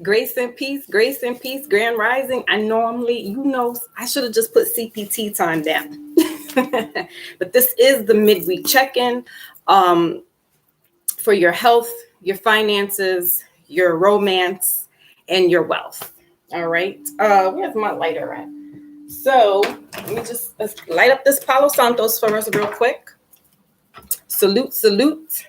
grace and peace, grand rising. I normally, I should have just put CPT time down. But this is the midweek check-in for your health, your finances, your romance, and your wealth. All right. Where's my lighter at? So let's light up this Palo Santos for us real quick. Salute, salute.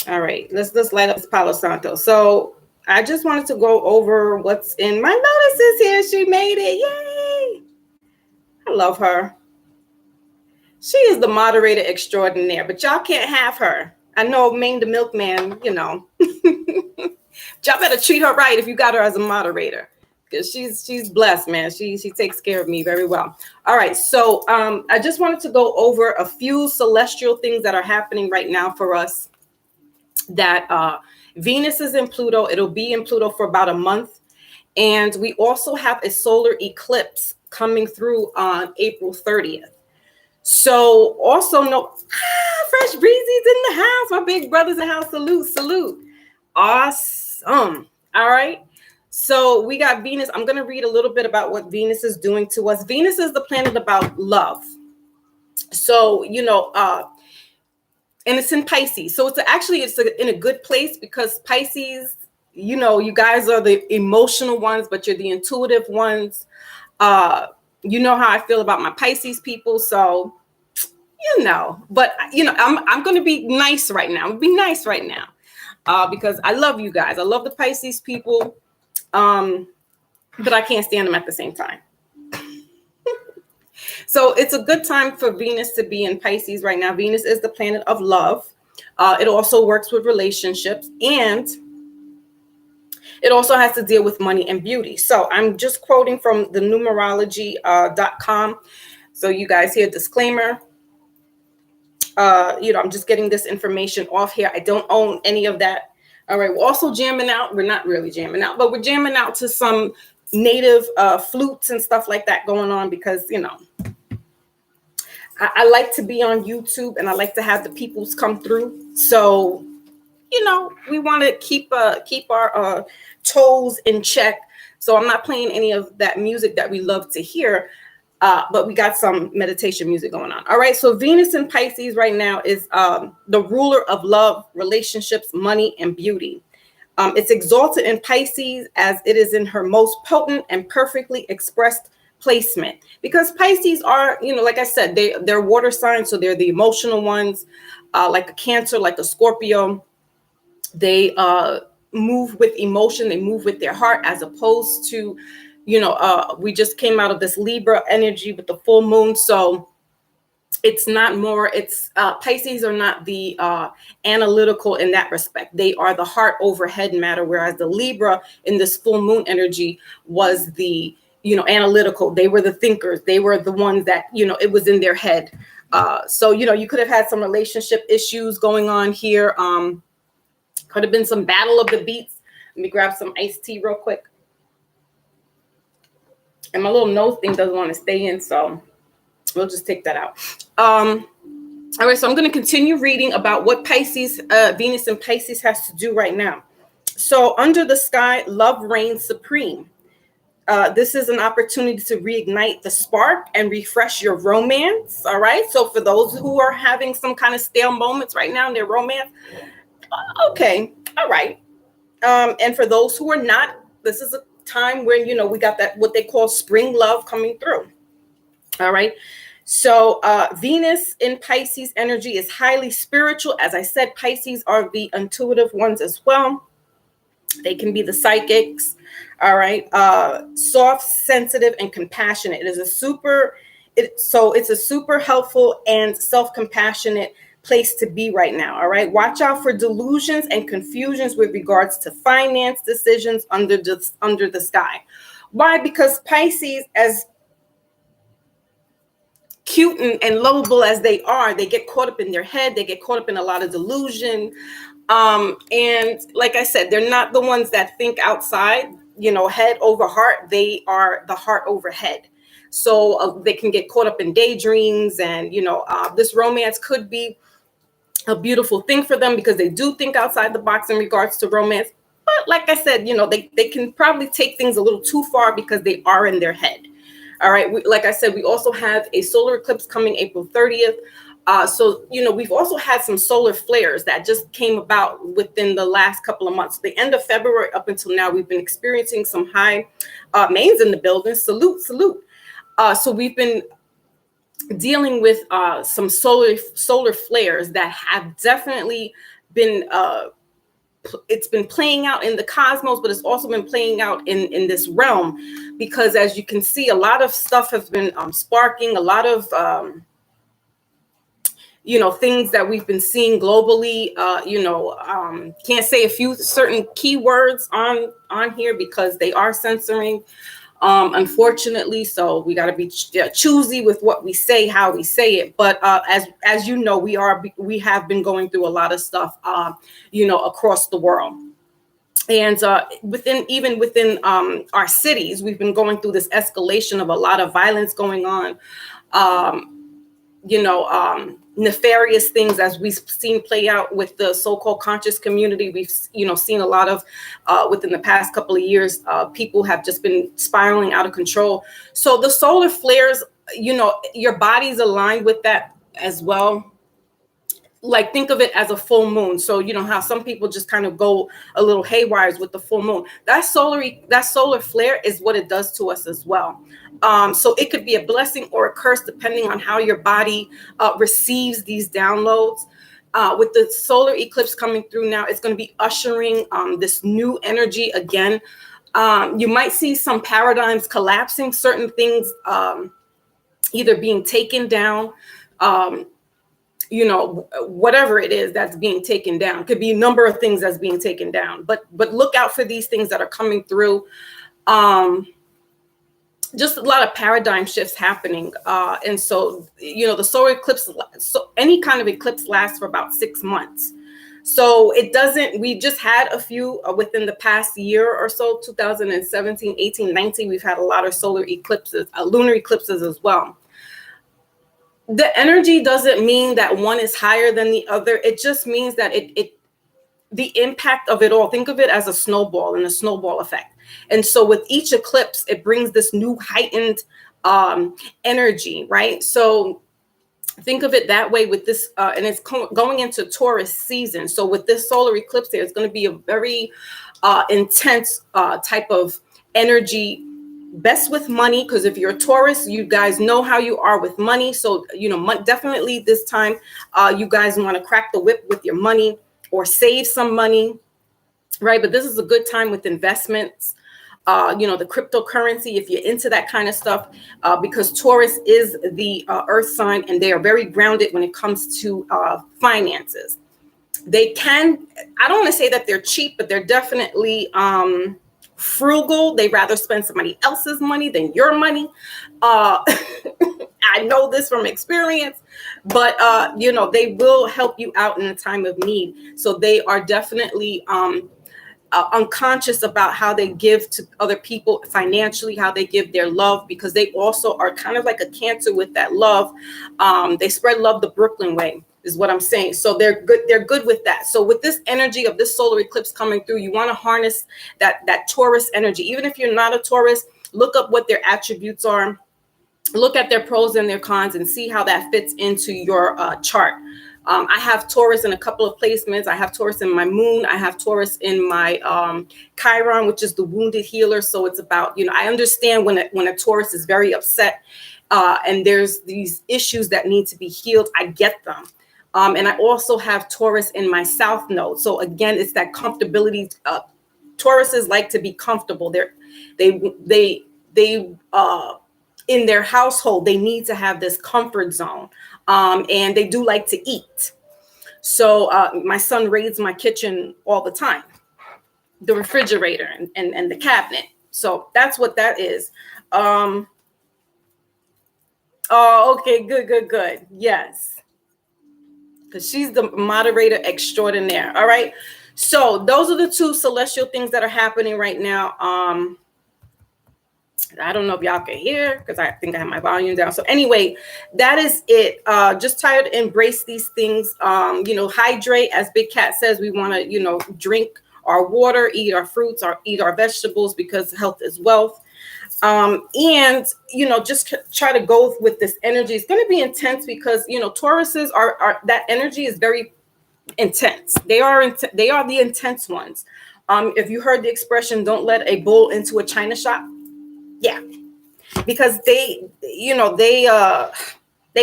All right, let's light up this Palo Santo. So I just wanted to go over what's in my notices here. She made it. Yay. I love her. She is the moderator extraordinaire, but y'all can't have her. I know Maine the milkman, y'all better treat her right if you got her as a moderator, because she's blessed, man. She takes care of me very well. All right, so I just wanted to go over a few celestial things that are happening right now for us. That Venus is in Pluto. It'll be in Pluto for about a month. And we also have a solar eclipse coming through on April 30th. So also Fresh Breezy's in the house. My big brother's in the house. Salute, salute. Awesome. All right. So we got Venus. I'm going to read a little bit about what Venus is doing to us. Venus is the planet about love. So, and it's in Pisces. So it's in a good place, because Pisces, you guys are the emotional ones, but you're the intuitive ones. You know how I feel about my Pisces people. So, but I'm going to be nice right now. I'm going to be nice right now because I love you guys. I love the Pisces people. But I can't stand them at the same time. So it's a good time for Venus to be in Pisces right now. Venus is the planet of love. It also works with relationships, and it also has to deal with money and beauty. So I'm just quoting from the numerology.com. So you guys hear disclaimer. I'm just getting this information off here. I don't own any of that. All right. We're also jamming out. We're not really jamming out, but we're jamming out to some native flutes and stuff like that going on, because, I like to be on YouTube, and I like to have the peoples come through. So, we want to keep our toes in check. So I'm not playing any of that music that we love to hear, but we got some meditation music going on. All right. So Venus in Pisces right now is the ruler of love, relationships, money, and beauty. It's exalted in Pisces as it is in her most potent and perfectly expressed placement, because Pisces are, like I said, they're water signs. So they're the emotional ones, like a Cancer, like a Scorpio. They move with emotion. They move with their heart, as opposed to, we just came out of this Libra energy with the full moon. So it's not more, Pisces are not the analytical in that respect. They are the heart over head matter, whereas the Libra in this full moon energy was the, analytical. They were the thinkers. They were the ones that, it was in their head. So, you could have had some relationship issues going on here. Could have been some battle of the beats. Let me grab some iced tea real quick. And my little nose thing doesn't want to stay in, so we'll just take that out. All right, so I'm going to continue reading about what Pisces, Venus in Pisces has to do right now. So under the sky, love reigns supreme. This is an opportunity to reignite the spark and refresh your romance. All right. So for those who are having some kind of stale moments right now in their romance, okay. All right. And for those who are not, this is a time when, we got that, what they call spring love coming through. All right. So Venus in Pisces energy is highly spiritual. As I said, Pisces are the intuitive ones as well. They can be the psychics. All right. Soft, sensitive, and compassionate. It's a super helpful and self-compassionate place to be right now. All right. Watch out for delusions and confusions with regards to finance decisions under the sky. Why? Because Pisces, as cute and lovable as they are, they get caught up in their head. They get caught up in a lot of delusion. And like I said, they're not the ones that think outside, head over heart. They are the heart over head. So they can get caught up in daydreams, and, this romance could be a beautiful thing for them because they do think outside the box in regards to romance. But like I said, they can probably take things a little too far because they are in their head. All right. Like I said, we also have a solar eclipse coming April 30th. So, we've also had some solar flares that just came about within the last couple of months. The end of February up until now, we've been experiencing some high mains in the building. Salute, salute. So we've been dealing with some solar flares that have definitely been it's been playing out in the cosmos, but it's also been playing out in this realm, because as you can see, a lot of stuff has been sparking, a lot of things that we've been seeing globally. Can't say a few certain keywords on here because they are censoring, unfortunately. So we got to be choosy with what we say, how we say it. But as you know, we have been going through a lot of stuff, across the world. And within our cities, we've been going through this escalation of a lot of violence going on. Nefarious things, as we've seen play out with the so-called conscious community. We've seen a lot of within the past couple of years, people have just been spiraling out of control. So the solar flares, your body's aligned with that as well. Like, think of it as a full moon. So how some people just kind of go a little haywire with the full moon. That solar flare is what it does to us as well. So it could be a blessing or a curse depending on how your body receives these downloads. With the solar eclipse coming through now, it's going to be ushering this new energy again. You might see some paradigms collapsing, certain things either being taken down. Whatever it is that's being taken down. Could be a number of things that's being taken down, but look out for these things that are coming through. Just a lot of paradigm shifts happening. And so, the solar eclipse, so any kind of eclipse lasts for about 6 months. So we just had a few within the past year or so, 2017, 18, 19, we've had a lot of solar eclipses, lunar eclipses as well. The energy doesn't mean that one is higher than the other. It just means that the impact of it all, think of it as a snowball and a snowball effect. And so with each eclipse, it brings this new heightened energy, right? So think of it that way with this, and it's going into Taurus season. So with this solar eclipse, there's going to be a very intense type of energy. Best with money, because if you're a Taurus, you guys know how you are with money. So, definitely this time, you guys want to crack the whip with your money or save some money, right? But this is a good time with investments, the cryptocurrency, if you're into that kind of stuff, because Taurus is the earth sign, and they are very grounded when it comes to finances. I don't want to say that they're cheap, but they're definitely frugal. They rather spend somebody else's money than your money. I know this from experience, but they will help you out in a time of need. So they are definitely unconscious about how they give to other people financially, how they give their love, because they also are kind of like a Cancer with that love. They spread love the Brooklyn way, is what I'm saying. So they're good with that. So with this energy of this solar eclipse coming through, you want to harness that Taurus energy. Even if you're not a Taurus, look up what their attributes are, look at their pros and their cons, and see how that fits into your chart. I have Taurus in a couple of placements. I have Taurus in my moon. I have Taurus in my Chiron, which is the wounded healer. So it's about, I understand when a Taurus is very upset and there's these issues that need to be healed. I get them. And I also have Taurus in my South node. So again, it's that comfortability. Tauruses like to be comfortable. They in their household, they need to have this comfort zone. And they do like to eat. So my son raids my kitchen all the time, the refrigerator and the cabinet. So that's what that is. Oh, okay, good. Yes. Because she's the moderator extraordinaire. All right. So those are the two celestial things that are happening right now. I don't know if y'all can hear because I think I have my volume down. So anyway, that is it. Just try to embrace these things. Hydrate, as Big Cat says. We want to, drink our water, eat our fruits, or eat our vegetables, because health is wealth. And just try to go with this energy. It's going to be intense because Tauruses are that energy is very intense. They are the intense ones. If you heard the expression, don't let a bull into a china shop. Yeah, because they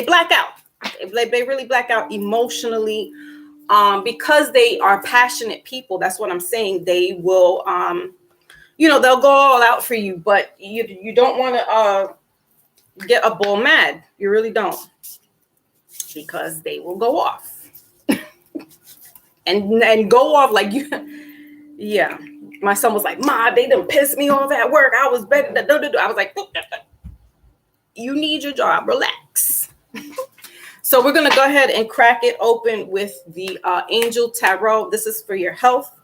black out. They really black out emotionally, because they are passionate people. That's what I'm saying. They will they'll go all out for you, but you don't want to get a bull mad. You really don't, because they will go off and go off like you. Yeah, my son was like, "Ma, they done pissed me off at work. I was better." I was like, "You need your job. Relax." So we're gonna go ahead and crack it open with the Angel Tarot. This is for your health.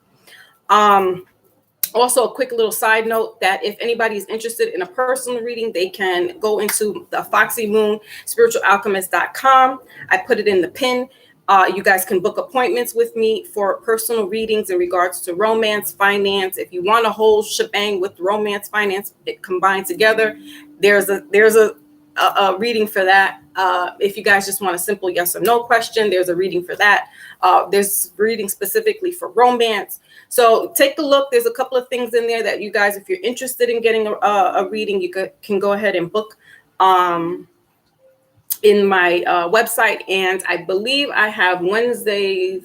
Also, a quick little side note that if anybody is interested in a personal reading, they can go into the Foxy Moon spiritualalchemist.com. I put it in the pin. You guys can book appointments with me for personal readings in regards to romance, finance. If you want a whole shebang with romance, finance, it combined together, there's a reading for that. If you guys just want a simple yes or no question, there's a reading for that. There's reading specifically for romance. So take a look. There's a couple of things in there that you guys, if you're interested in getting a reading, you can go ahead and book in my website. And I believe I have Wednesday,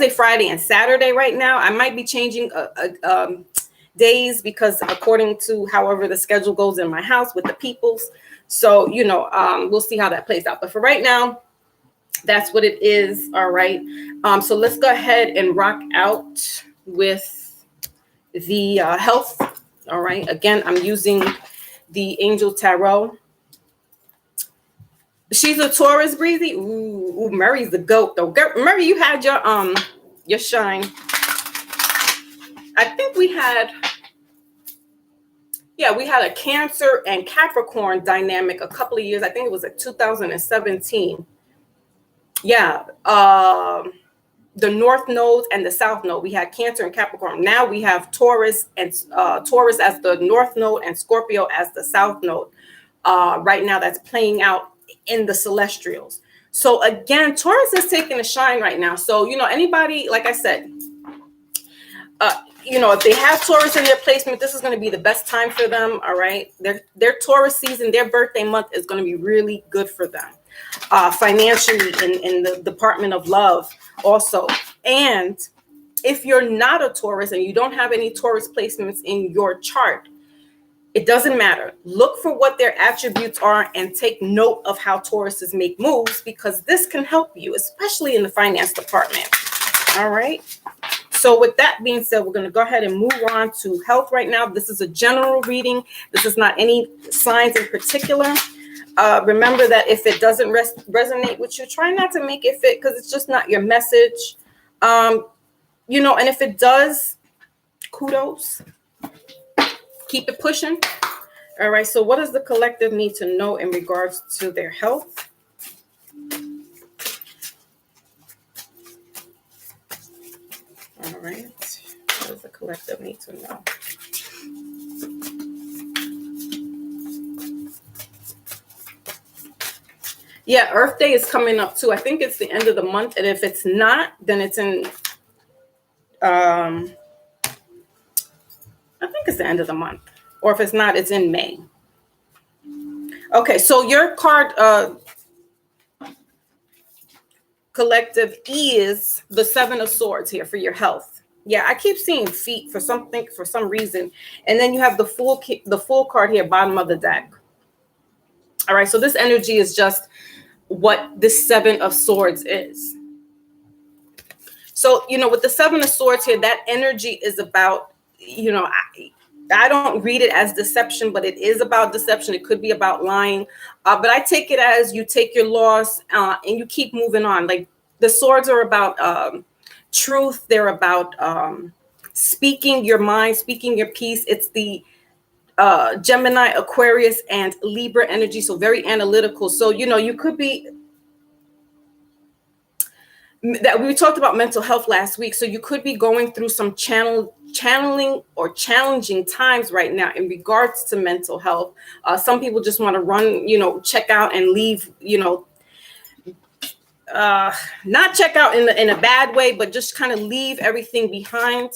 Friday, and Saturday right now. I might be changing days because according to however the schedule goes in my house with the peoples. So, we'll see how that plays out. But for right now, that's what it is. All right. So let's go ahead and rock out with the health. All right. Again, I'm using the Angel Tarot. She's a Taurus, Breezy. Ooh, Murray's the goat, though. Murray, you had your shine. I think we had a Cancer and Capricorn dynamic a couple of years. I think it was like 2017. Yeah, the North Node and the South Node. We had Cancer and Capricorn. Now we have Taurus and Taurus as the North Node and Scorpio as the South Node. Right now, that's playing out in the celestials. So again, Taurus is taking a shine right now. So anybody, like I said, if they have Taurus in their placement, this is going to be the best time for them. All right, their Taurus season, their birthday month is going to be really good for them. Financially, in the department of love also. And if you're not a Taurus and you don't have any Taurus placements in your chart, it doesn't matter. Look for what their attributes are and take note of how Tauruses make moves, because this can help you, especially in the finance department. All right. So with that being said, we're going to go ahead and move on to health right now. This is a general reading. This is not any signs in particular. Remember that if it doesn't resonate with you, try not to make it fit, because it's just not your message. And if it does, kudos. Keep it pushing. All right. So what does the collective need to know in regards to their health? All right. What does the collective need to know? Yeah, Earth Day is coming up too. I think it's the end of the month. And if it's not, then it's in, I think it's the end of the month. Or if it's not, it's in May. Okay, so your card collective is the Seven of Swords here for your health. Yeah, I keep seeing feet for some reason. And then you have the full card here, bottom of the deck. All right, so this energy is just what this Seven of Swords is. So, with the Seven of Swords here, that energy is about, I don't read it as deception, but it is about deception. It could be about lying. But I take it as you take your loss and you keep moving on. Like the swords are about truth. They're about speaking your mind, speaking your piece. It's the Gemini, Aquarius, and Libra energy. So very analytical. So, you could be that we talked about mental health last week. So you could be going through some channeling or challenging times right now in regards to mental health. Some people just want to run, check out and leave, not check out in a bad way, but just kind of leave everything behind.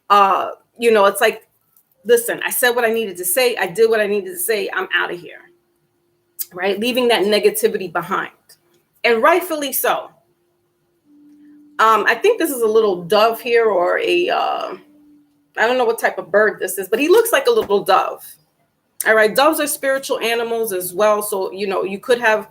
It's like, listen, I said what I needed to say. I did what I needed to say. I'm out of here. Right? Leaving that negativity behind. And rightfully so. I think this is a little dove here, or I don't know what type of bird this is, but he looks like a little dove. All right. Doves are spiritual animals as well. So, you could have,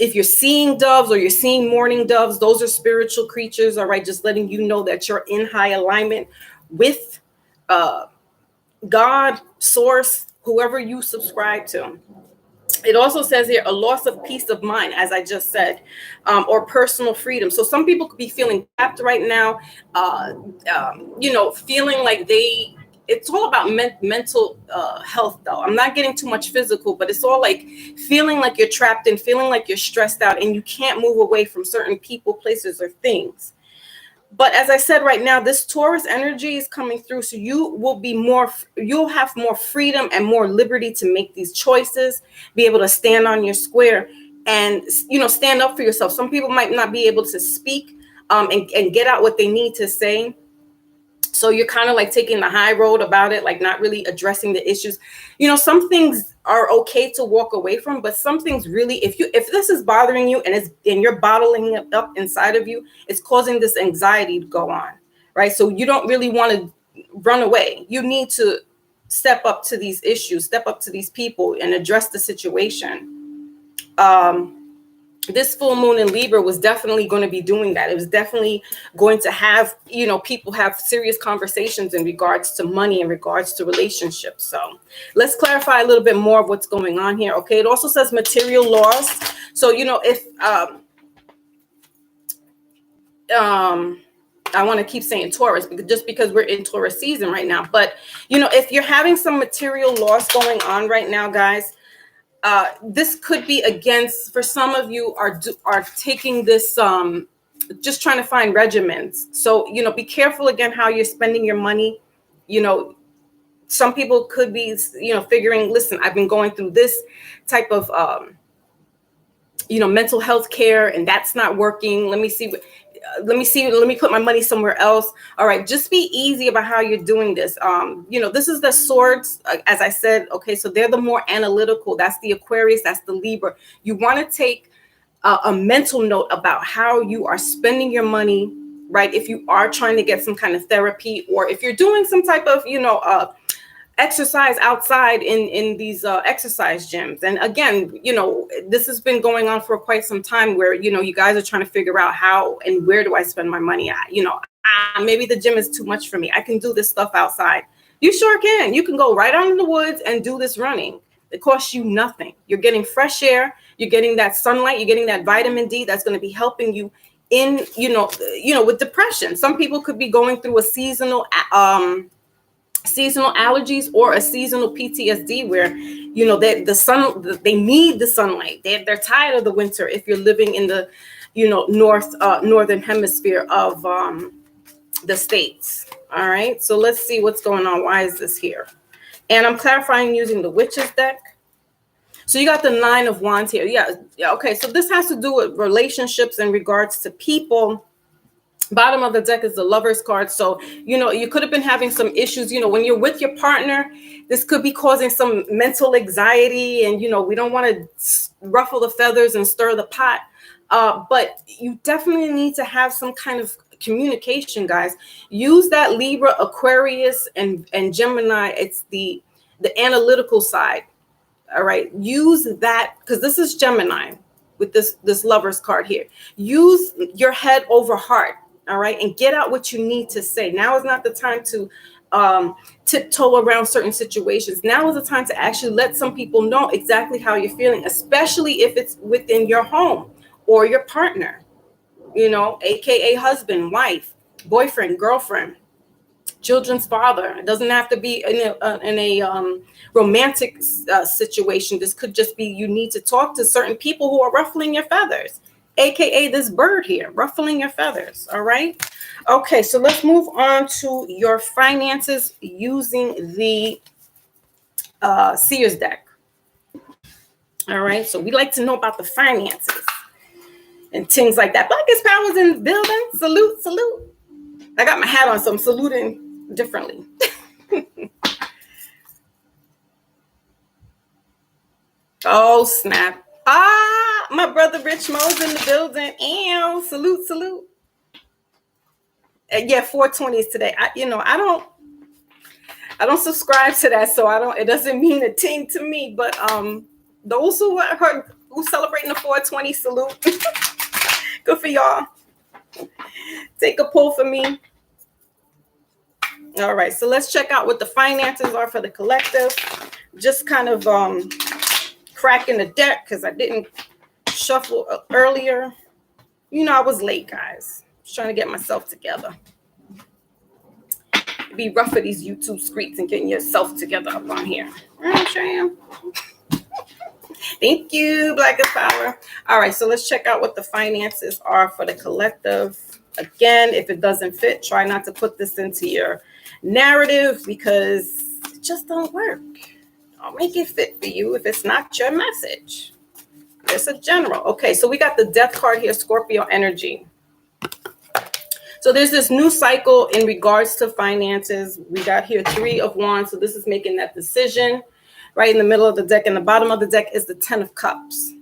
if you're seeing doves or you're seeing mourning doves, those are spiritual creatures. All right. Just letting you know that you're in high alignment with God, source, whoever you subscribe to. It also says here a loss of peace of mind, as I just said, or personal freedom. So some people could be feeling trapped right now, feeling like it's all about mental health, though. I'm not getting too much physical, but it's all like feeling like you're trapped and feeling like you're stressed out and you can't move away from certain people, places, or things. But as I said, right now, this Taurus energy is coming through. So you'll have more freedom and more liberty to make these choices, be able to stand on your square and, stand up for yourself. Some people might not be able to speak and get out what they need to say. So you're kind of like taking the high road about it, like not really addressing the issues. Some things are okay to walk away from, but some things really, if this is bothering you and you're bottling it up inside of you, it's causing this anxiety to go on, right? So you don't really want to run away. You need to step up to these issues, step up to these people and address the situation. This full moon in Libra was definitely going to be doing that. It was definitely going to have, people have serious conversations in regards to money, in regards to relationships. So let's clarify a little bit more of what's going on here. Okay. It also says material loss. So, if, I want to keep saying Taurus because we're in Taurus season right now. But, if you're having some material loss going on right now, guys, this could be against, for some of you are taking this, just trying to find regimens. So, be careful again how you're spending your money. Some people could be, figuring, listen, I've been going through this type of, mental health care and that's not working. Let me put my money somewhere else. All right. Just be easy about how you're doing this. This is the swords, as I said. Okay. So they're the more analytical. That's the Aquarius. That's the Libra. You want to take a mental note about how you are spending your money, right? If you are trying to get some kind of therapy, or if you're doing some type of, exercise outside in these exercise gyms. And again, this has been going on for quite some time where, you guys are trying to figure out how and where do I spend my money at? Maybe the gym is too much for me. I can do this stuff outside. You sure can. You can go right out in the woods and do this running. It costs you nothing. You're getting fresh air. You're getting that sunlight. You're getting that vitamin D that's going to be helping you in, with depression. Some people could be going through a seasonal allergies or a seasonal PTSD where, they need the sunlight. They're tired of the winter. If you're living in the, northern hemisphere of the States. All right. So let's see what's going on. Why is this here? And I'm clarifying using the Witches deck. So you got the 9 of Wands here. Yeah. Okay. So this has to do with relationships in regards to people. Bottom of the deck is the Lover's card. So, you could have been having some issues, when you're with your partner, this could be causing some mental anxiety and, we don't want to ruffle the feathers and stir the pot. But you definitely need to have some kind of communication, guys. Use that Libra, Aquarius, and Gemini. It's the analytical side. All right. Use that because this is Gemini with this Lover's card here. Use your head over heart. All right. And get out what you need to say. Now is not the time to tiptoe around certain situations. Now is the time to actually let some people know exactly how you're feeling, especially if it's within your home or your partner, AKA husband, wife, boyfriend, girlfriend, children's father. It doesn't have to be in a romantic situation. This could just be you need to talk to certain people who are ruffling your feathers. AKA this bird here, ruffling your feathers. All right. Okay, so let's move on to your finances using the Seers deck. All right, so we like to know about the finances and things like that. Blackest powers in the building. Salute, salute. I got my hat on, so I'm saluting differently. Oh, snap. Ah, my brother Rich Mo's in the building. Ew, salute, salute. Yeah, 420 is today. I don't subscribe to that, so it doesn't mean a ting to me. But those who celebrating the 420, salute. Good for y'all. Take a pull for me. All right, so let's check out what the finances are for the collective. Just kind of cracking the deck because I didn't shuffle earlier. I was late, guys. Just trying to get myself together. Be rough for these YouTube streets and getting yourself together up on here. Right, Sham? Thank you, Blackest Power. All right, so let's check out what the finances are for the collective. Again, if it doesn't fit, try not to put this into your narrative because it just don't work. I'll make it fit for you if it's not your message. It's a general. Okay, so we got the death card here, Scorpio energy. So there's this new cycle in regards to finances. We got here 3 of Wands. So this is making that decision. Right in the middle of the deck and the bottom of the deck is the 10 of Cups.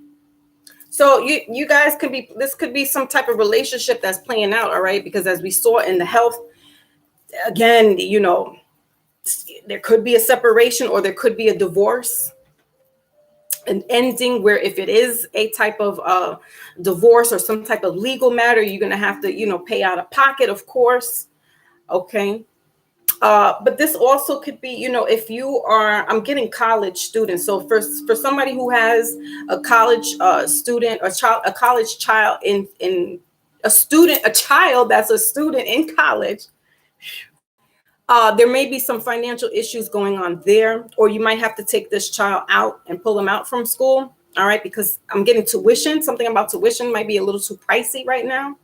So you guys this could be some type of relationship that's playing out, all right? Because as we saw in the health, again, there could be a separation or there could be a divorce. An ending where if it is a type of divorce or some type of legal matter, you're going to have to, pay out of pocket, of course. Okay. But this also could be, if you are, I'm getting college students. So for somebody who has a college student or a college child a child that's a student in college, there may be some financial issues going on there, or you might have to take this child out and pull them out from school. All right, because I'm getting tuition. Something about tuition might be a little too pricey right now.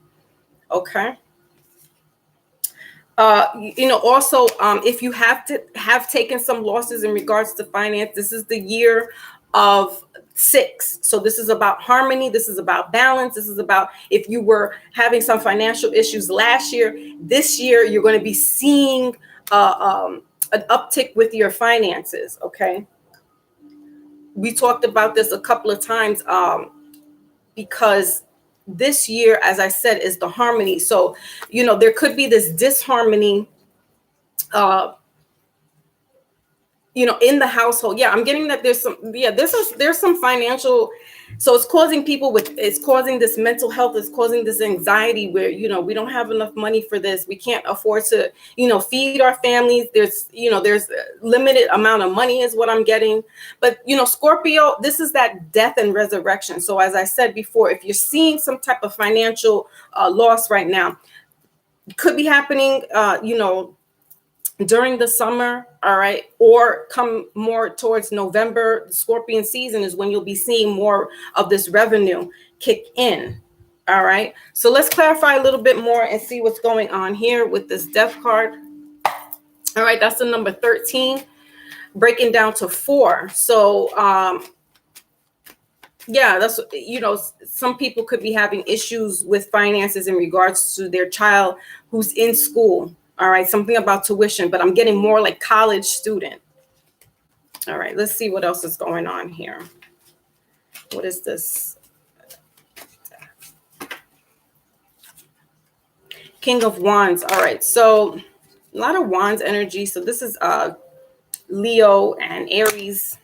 Okay. Also, if you have taken some losses in regards to finance, this is the year of 6. So this is about harmony. This is about balance. This is about if you were having some financial issues last year, this year you're going to be seeing an uptick with your finances. Okay. We talked about this a couple of times because this year, as I said, is the harmony. So, there could be this disharmony, in the household. Yeah, I'm getting that there's some financial. So it's causing it's causing this mental health, it's causing this anxiety where, we don't have enough money for this. We can't afford to, feed our families. There's a limited amount of money is what I'm getting. But, Scorpio, this is that death and resurrection. So as I said before, if you're seeing some type of financial loss right now, it could be happening, during the summer, all right, or come more towards November. The Scorpion season is when you'll be seeing more of this revenue kick in. All right, so let's clarify a little bit more and see what's going on here with this death card. All right, that's the number 13, breaking down to 4. So yeah, that's, some people could be having issues with finances in regards to their child who's in school. All right, something about tuition, but I'm getting more like college student. All right, let's see what else is going on here. What is this? King of Wands. All right, so a lot of Wands energy. So this is Leo and Aries.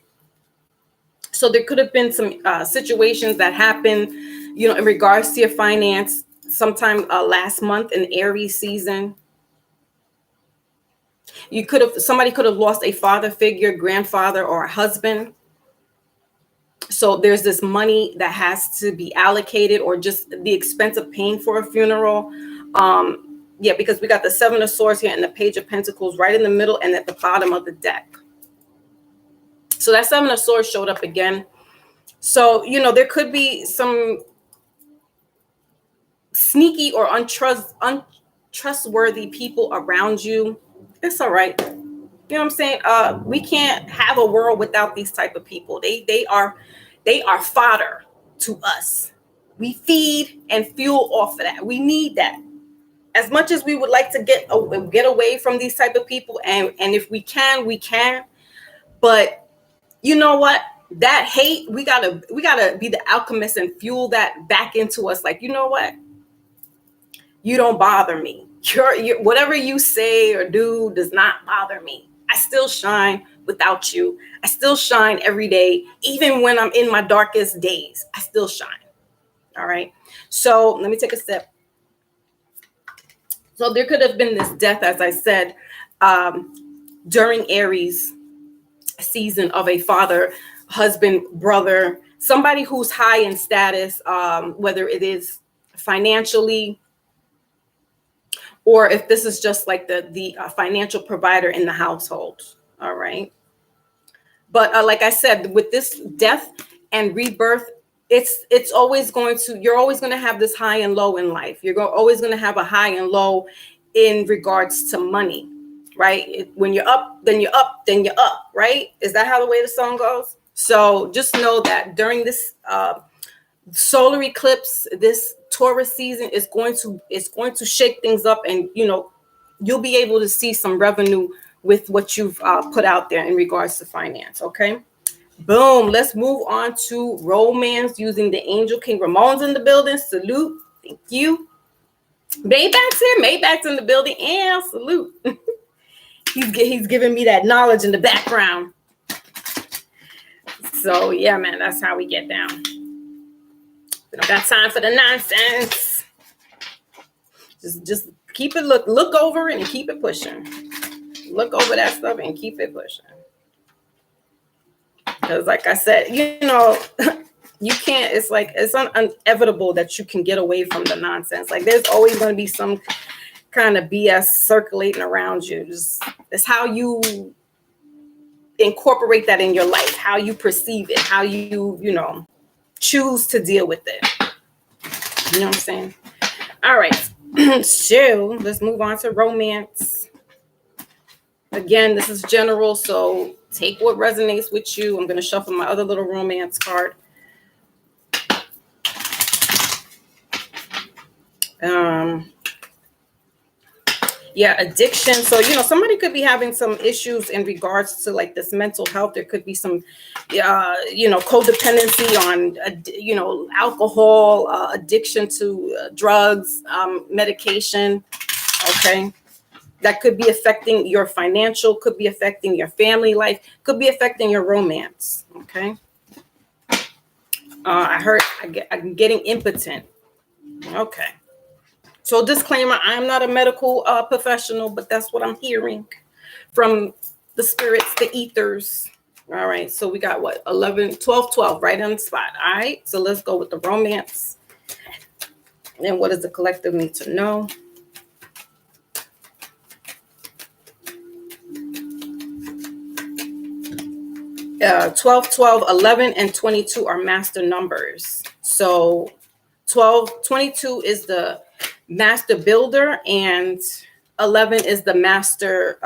So there could have been some situations that happened, in regards to your finance sometime last month in Aries season. Somebody could have lost a father figure, grandfather, or a husband. So there's this money that has to be allocated, or just the expense of paying for a funeral. Yeah, because we got the 7 of Swords here and the Page of Pentacles right in the middle and at the bottom of the deck. So that 7 of Swords showed up again. So, there could be some sneaky or untrustworthy people around you, it's all right. You know what I'm saying? We can't have a world without these type of people. They are fodder to us. We feed and fuel off of that. We need that. As much as we would like to get away from these type of people, and if we can, we can. But you know what? That hate, we gotta be the alchemist and fuel that back into us. Like, you know what? You don't bother me. You're whatever you say or do does not bother me. I still shine without you. I still shine every day, even when I'm in my darkest days. I still shine. All right. So let me take a step. So there could have been this death, as I said, during Aries season, of a father, husband, brother, somebody who's high in status, whether it is financially, or if this is just like the financial provider in the household. All right. But like I said, with this death and rebirth, it's always you're always going to have this high and low in life. You're always going to have a high and low in regards to money, right? When you're up, then you're up, then you're up, right? Is that how the way the song goes? So just know that during this solar eclipse, this Taurus season is going to shake things up, and you'll be able to see some revenue with what you've put out there in regards to finance. Okay. Boom. Let's move on to romance using the angel king. Ramon's in the building. Salute. Thank you. Maybach's here. Maybach's in the building. And salute. He's giving me that knowledge in the background. So yeah, man, that's how we get down. We don't got time for the nonsense. Just keep it look over it and keep it pushing. Look over that stuff and keep it pushing. Because like I said, you can't, it's inevitable that you can get away from the nonsense. Like there's always going to be some kind of BS circulating around you. It's how you incorporate that in your life, how you perceive it, how you choose to deal with it. You know what I'm saying? All right. So let's move on to romance. Again, this is general, so take what resonates with you. I'm going to shuffle my other little romance card. Addiction. So, somebody could be having some issues in regards to like this mental health. There could be some, codependency on, alcohol, addiction to drugs, medication. Okay. That could be affecting your financial, could be affecting your family life, could be affecting your romance. Okay. I'm getting impotent. Okay. So disclaimer, I'm not a medical professional, but that's what I'm hearing from the spirits, the ethers. All right. So we got 12, right on the spot. All right. So let's go with the romance. And what does the collective need to know? 12, 11, and 22 are master numbers. So 22 is the master builder, and 11 is the master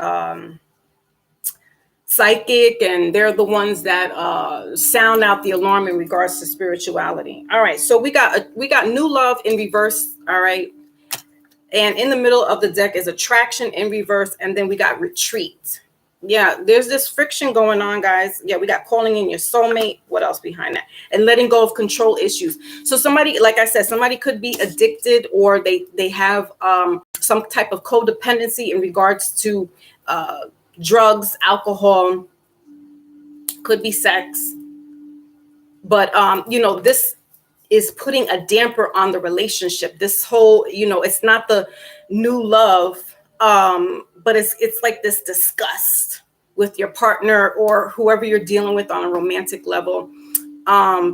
psychic, and they're the ones that sound out the alarm in regards to spirituality. All right, so we got new love in reverse. All right, and in the middle of the deck is attraction in reverse, and then we got retreat. Yeah, there's this friction going on, guys. Yeah, we got calling in your soulmate. What else behind that? And letting go of control issues. So somebody, like I said, somebody could be addicted, or they have some type of codependency in regards to drugs, alcohol, could be sex. But, this is putting a damper on the relationship. This whole, it's not the new love, but it's like this disgust with your partner or whoever you're dealing with on a romantic level,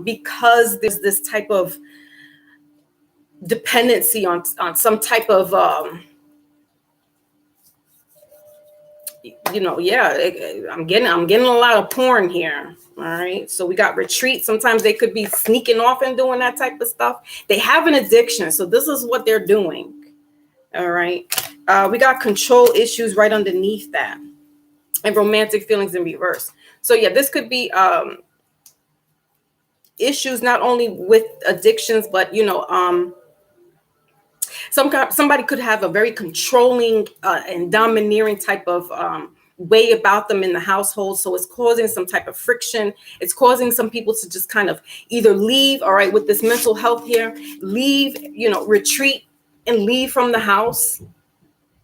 because there's this type of dependency on some type of I'm getting a lot of porn here. All right. So we got retreat. Sometimes they could be sneaking off and doing that type of stuff. They have an addiction. So this is what they're doing. All right. We got control issues right underneath that, and romantic feelings in reverse. So yeah, this could be issues not only with addictions, but somebody could have a very controlling and domineering type of way about them in the household. So it's causing some type of friction. It's causing some people to just kind of either leave, all right, with this mental health here, leave, retreat and leave from the house,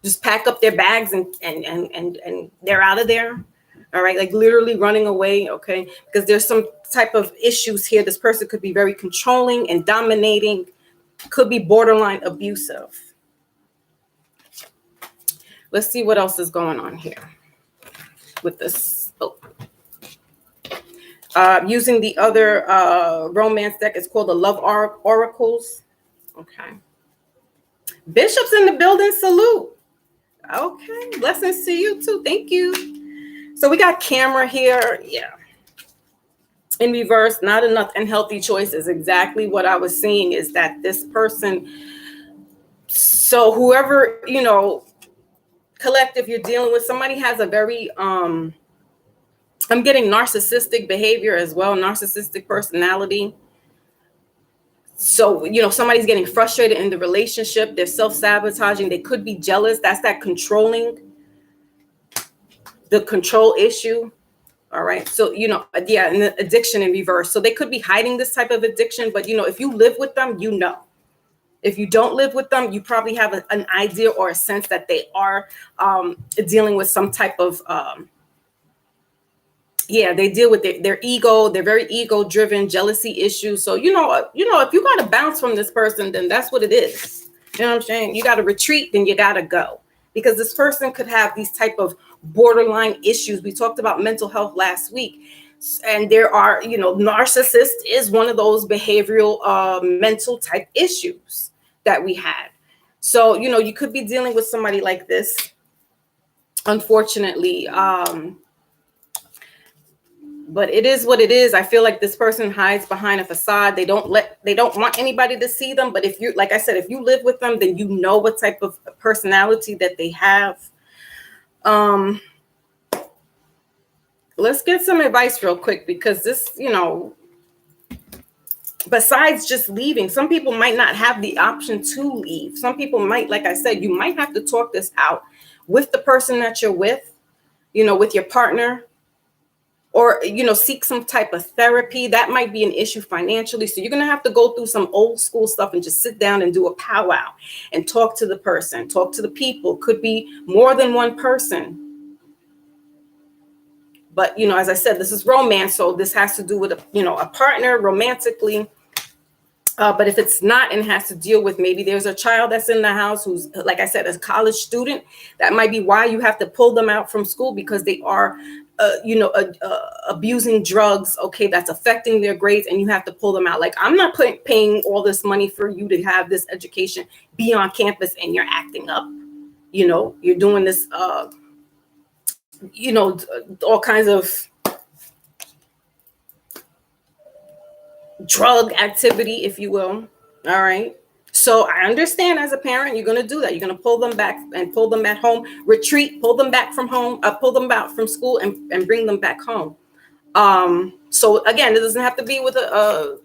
just pack up their bags and they're out of there. All right, like literally running away, okay? Because there's some type of issues here. This person could be very controlling and dominating, could be borderline abusive. Let's see what else is going on here with this. Using the other romance deck, it's called the Love Oracles. Okay. Bishops in the building, salute. Okay, blessings to you too. Thank you. So we got camera here. Yeah. In reverse, not enough unhealthy choices. Exactly what I was seeing is that this person, so whoever, collective you're dealing with, somebody has a very, I'm getting narcissistic behavior as well, narcissistic personality. So, somebody's getting frustrated in the relationship. They're self-sabotaging. They could be jealous. That's that controlling, the control issue. All right. So, and the addiction in reverse. So they could be hiding this type of addiction. But, if you live with them, if you don't live with them, you probably have an idea or a sense that they are dealing with some type of they deal with their ego. They're very ego driven, jealousy issues. So, if you got to bounce from this person, then that's what it is. You know what I'm saying? You got to retreat, then you got to go, because this person could have these type of borderline issues. We talked about mental health last week, and there are, narcissist is one of those behavioral mental type issues that we had. So, you could be dealing with somebody like this, unfortunately. But it is what it is. I feel like this person hides behind a facade. They don't want anybody to see them. But if you, like I said, if you live with them, then you know what type of personality that they have. Let's get some advice real quick, because this, besides just leaving, some people might not have the option to leave. Some people might, like I said, you might have to talk this out with the person that you're with, with your partner. Or, seek some type of therapy. That might be an issue financially. So you're going to have to go through some old school stuff and just sit down and do a powwow and talk to the person, talk to the people. Could be more than one person. But, as I said, this is romance. So this has to do with, a partner romantically. But if it's not and has to deal with, maybe there's a child that's in the house who's, like I said, a college student, that might be why you have to pull them out from school, because they are abusing drugs, okay, that's affecting their grades, and you have to pull them out. Like, I'm not paying all this money for you to have this education, be on campus, and you're acting up. You're doing this, all kinds of drug activity, if you will. All right. So I understand, as a parent, you're going to do that. You're going to pull them back and pull them at home, retreat, pull them back from home, pull them back from school and bring them back home. So again, it doesn't have to be with a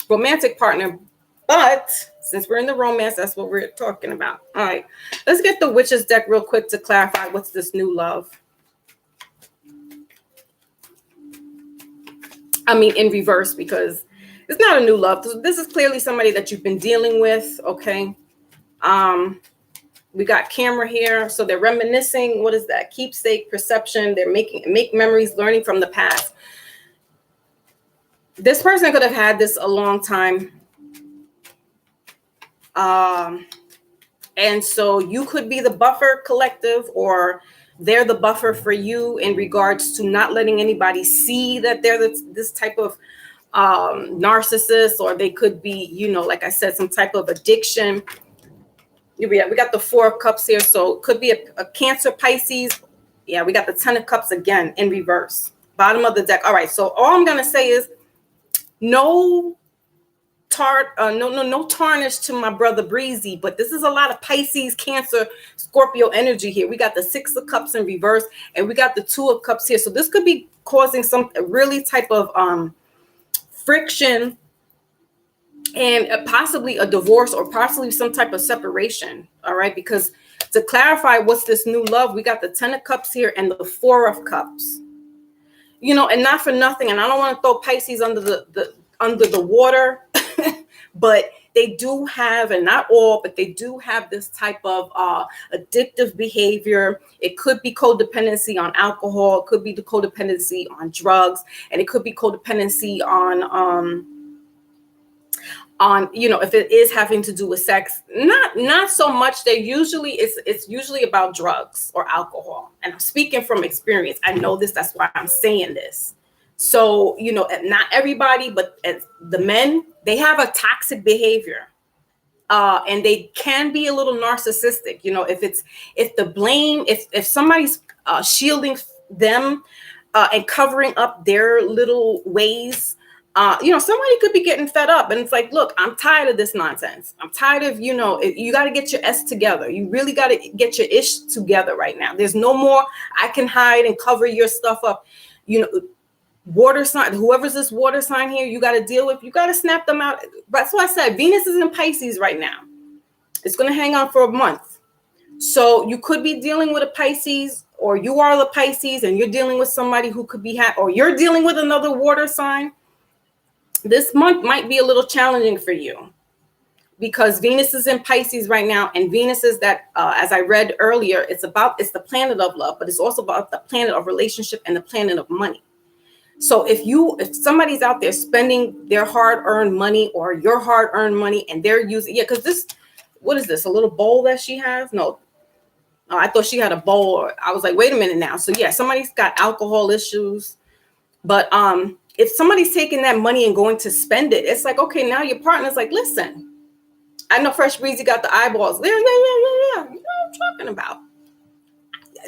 romantic partner, but since we're in the romance, that's what we're talking about. All right, let's get the Witches deck real quick to clarify what's this new love. I mean, in reverse, because it's not a new love. This is clearly somebody that you've been dealing with. Okay. We got camera here. So they're reminiscing. What is that? Keepsake, perception. They're make memories, learning from the past. This person could have had this a long time. And so you could be the buffer collective, or they're the buffer for you in regards to not letting anybody see that they're this type of narcissist, or they could be, like I said, some type of addiction. We got the 4 of Cups here, so it could be a Cancer, Pisces, Yeah, we got the 10 of Cups again in reverse. Bottom of the deck. All right, so all I'm going to say is no tarnish to my brother Breezy, but this is a lot of Pisces, Cancer, Scorpio energy here. We got the 6 of Cups in reverse, and we got the 2 of Cups here. So this could be causing some really type of friction and possibly a divorce or possibly some type of separation. All right, because to clarify what's this new love, we got the 10 of Cups here and the 4 of Cups. You know, and not for nothing, and I don't want to throw Pisces under the water, but they do have, and not all, but they do have this type of addictive behavior. It could be codependency on alcohol, it could be the codependency on drugs, and it could be codependency on you know, if it is having to do with sex, not so much. It's usually about drugs or alcohol. And I'm speaking from experience. I know this, that's why I'm saying this. So, you know, not everybody, but the men, they have a toxic behavior. And they can be a little narcissistic. You know, if somebody's shielding them and covering up their little ways, you know, somebody could be getting fed up, and it's like, look, I'm tired of this nonsense. I'm tired of, you know, you got to get your S together. You really got to get your ish together right now. There's no more I can hide and cover your stuff up. You know, water sign, whoever's this water sign here, you got to deal with, you got to snap them out. That's why I said Venus is in Pisces right now. It's going to hang on for a month. So you could be dealing with a Pisces, or you are the Pisces and you're dealing with somebody who could be, or you're dealing with another water sign. This month might be a little challenging for you because Venus is in Pisces right now. And Venus is that, as I read earlier, it's the planet of love, but it's also about the planet of relationship and the planet of money. So if somebody's out there spending their hard-earned money or your hard-earned money, and they're using, because this, what is this, a little bowl that she has? No, I thought she had a bowl. I was like, wait a minute now. So yeah, somebody's got alcohol issues, but if somebody's taking that money and going to spend it, it's like, okay, now your partner's like, listen, I know Fresh Breezy got the eyeballs. Yeah. You know what I'm talking about.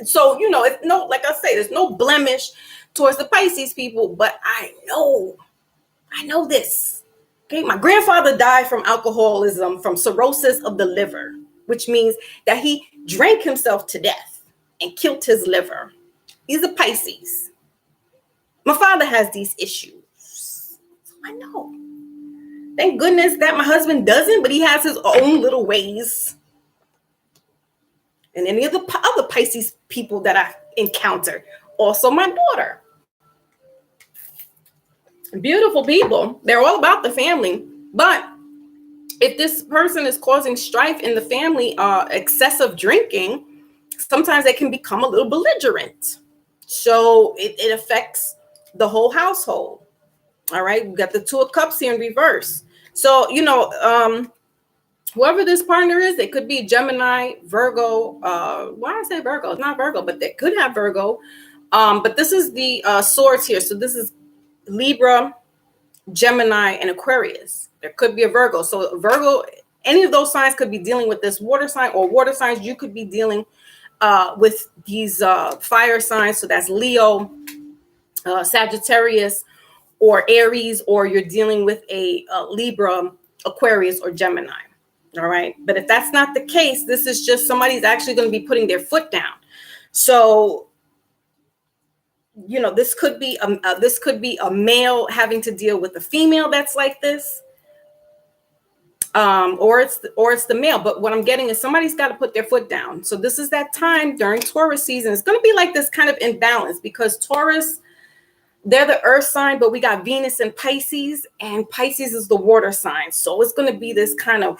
So, you know, it's no, like I say, there's no blemish towards the Pisces people, but I know this. Okay, my grandfather died from alcoholism, from cirrhosis of the liver, which means that he drank himself to death and killed his liver. He's a Pisces. My father has these issues. So I know. Thank goodness that my husband doesn't, but he has his own little ways. And any of the other Pisces people that I encounter, also my daughter. Beautiful people. They're all about the family. But if this person is causing strife in the family, excessive drinking, sometimes they can become a little belligerent. So it affects the whole household. All right. We got the 2 of Cups here in reverse. So, you know, whoever this partner is, it could be Gemini, Virgo. Why I say Virgo? It's not Virgo, but they could have Virgo. But this is the swords here. So this is Libra, Gemini, and Aquarius. There could be a Virgo. So Virgo, any of those signs could be dealing with this water sign, or water signs, you could be dealing with these fire signs. So that's Leo, Sagittarius, or Aries, or you're dealing with a Libra, Aquarius, or Gemini. All right. But if that's not the case, this is just somebody's actually going to be putting their foot down. So, you know, this could be a male having to deal with a female that's like this. Or it's the male. But what I'm getting is somebody's got to put their foot down. So this is that time during Taurus season. It's going to be like this kind of imbalance, because Taurus, they're the earth sign, but we got Venus in Pisces, and Pisces is the water sign. So it's going to be this kind of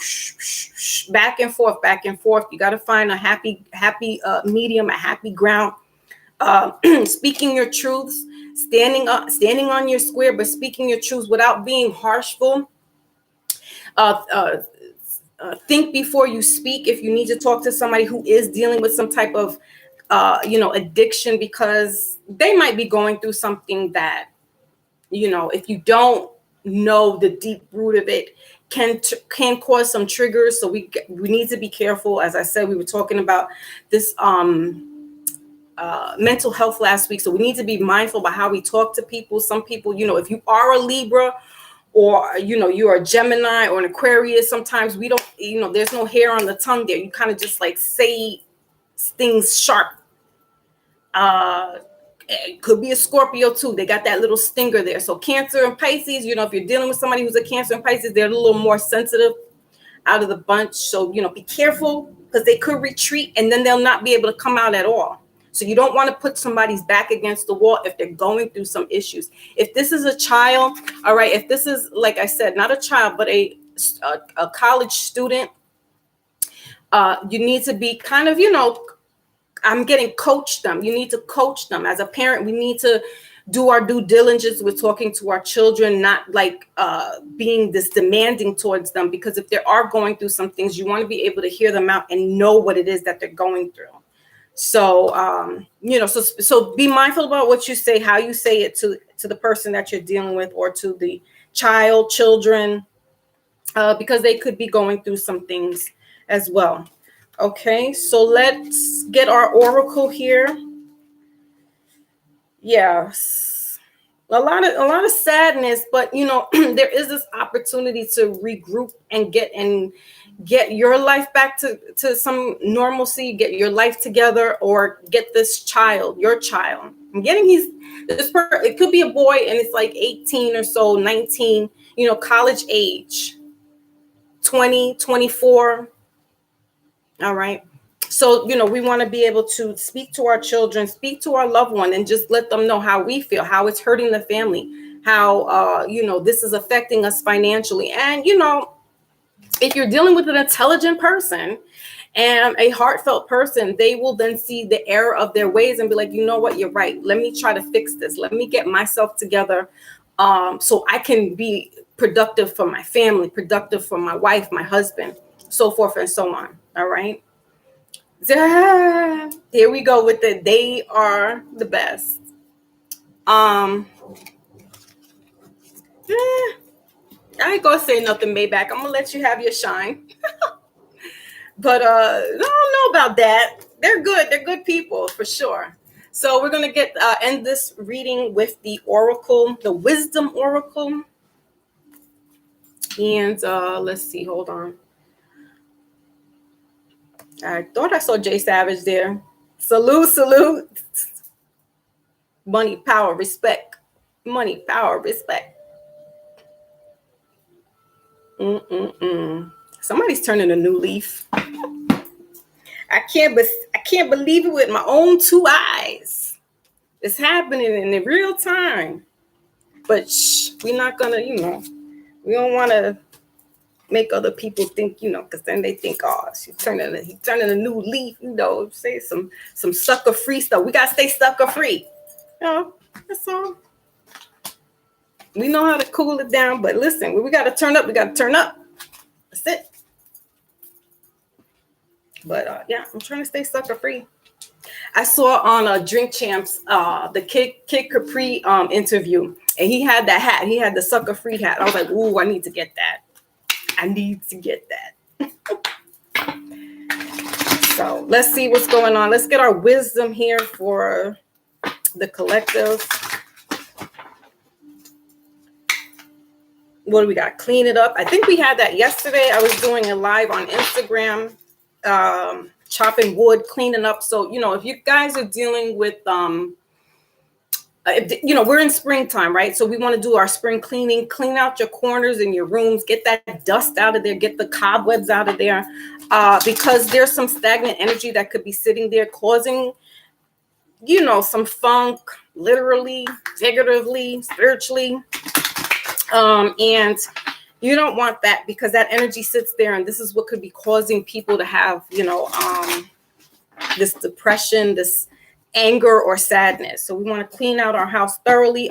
back and forth, back and forth. You got to find a happy medium, a happy ground, speaking your truths, standing on your square, but speaking your truths without being harshful. Think before you speak if you need to talk to somebody who is dealing with some type of addiction, because they might be going through something that, you know, if you don't know the deep root of it, can cause some triggers. So we need to be careful. As I said, we were talking about this mental health last week. So we need to be mindful about how we talk to people. Some people, if you are a Libra, or, you're a Gemini or an Aquarius, sometimes we don't, there's no hair on the tongue there. You kind of just like say things sharp. It could be a Scorpio too. They got that little stinger there. So Cancer and Pisces, if you're dealing with somebody who's a Cancer and Pisces, they're a little more sensitive out of the bunch. So, be careful, because they could retreat and then they'll not be able to come out at all. So you don't want to put somebody's back against the wall if they're going through some issues. If this is a child, all right, if this is, like I said, not a child, but a college student, you need to be kind of, I'm getting coach them. You need to coach them. As a parent, we need to do our due diligence with talking to our children, not like being this demanding towards them, because if they are going through some things, you want to be able to hear them out and know what it is that they're going through. So, so be mindful about what you say, how you say it to the person that you're dealing with, or to the children, because they could be going through some things as well. Okay, so let's get our oracle here. Yes, a lot of sadness, but there is this opportunity to regroup and get your life back to some normalcy, get your life together, or get your child. I'm getting it could be a boy, and it's like 18 or so, 19, college age, 20, 24. All right. So, we want to be able to speak to our children, speak to our loved one, and just let them know how we feel, how it's hurting the family, how, this is affecting us financially. And, if you're dealing with an intelligent person and a heartfelt person, they will then see the error of their ways and be like, you know what, you're right. Let me try to fix this. Let me get myself together so I can be productive for my family, productive for my wife, my husband, so forth and so on. All right. Here we go with it. They are the best. I ain't gonna say nothing, Maybach. I'm gonna let you have your shine. But I don't know about that. They're good. They're good people for sure. So we're gonna end this reading with the oracle, the wisdom oracle. And let's see. Hold on. I thought I saw Jay Savage there. Salute. Money, power, respect. Money, power, respect. Somebody's turning a new leaf. I can't believe it with my own two eyes. It's happening in real time. But we're not gonna, we don't want to make other people think, because then they think, oh, he's turning a new leaf, say some sucker free stuff. We gotta stay sucker free. That's all. We know how to cool it down, but listen, we got to turn up. That's it. But yeah, I'm trying to stay sucker free. I saw on Drink Champs the Kid Capri interview, and he had that hat. He had the sucker free hat. I was like, ooh, I need to get that. So let's see what's going on. Let's get our wisdom here for the collective. What do we got? Clean it up. I think we had that yesterday. I was doing a live on Instagram, chopping wood, cleaning up. So, if you guys are dealing with, we're in springtime, right? So we want to do our spring cleaning, clean out your corners in your rooms, get that dust out of there, get the cobwebs out of there, because there's some stagnant energy that could be sitting there causing, some funk, literally, figuratively, spiritually. And you don't want that, because that energy sits there, and this is what could be causing people to have, this depression, this anger or sadness. So we want to clean out our house thoroughly.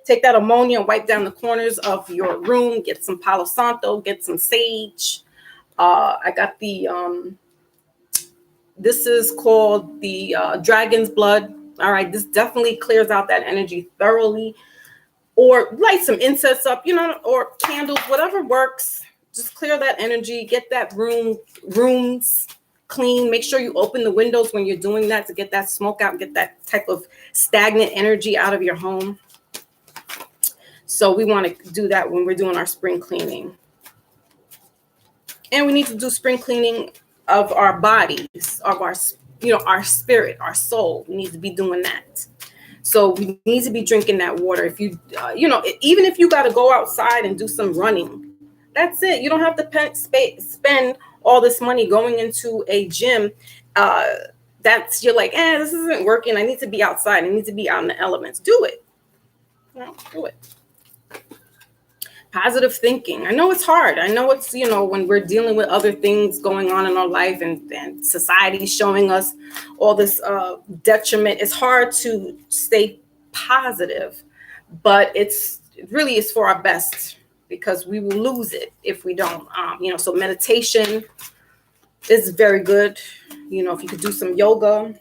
Take that ammonia and wipe down the corners of your room. Get some Palo Santo, get some sage. I got this is called the dragon's blood. All right, this definitely clears out that energy thoroughly. Or light some incense up, or candles, whatever works. Just clear that energy. Get that rooms clean. Make sure you open the windows when you're doing that to get that smoke out, get that type of stagnant energy out of your home. So we want to do that when we're doing our spring cleaning. And we need to do spring cleaning of our bodies, of our, our spirit, our soul. We need to be doing that. So we need to be drinking that water. If you, even if you got to go outside and do some running, that's it. You don't have to spend all this money going into a gym. You're like, this isn't working. I need to be outside. I need to be out in the elements. Do it. Do it. Positive thinking. I know it's hard. I know it's, when we're dealing with other things going on in our life and society showing us all this detriment, it's hard to stay positive, but it really is for our best, because we will lose it if we don't. So meditation is very good. If you could do some yoga.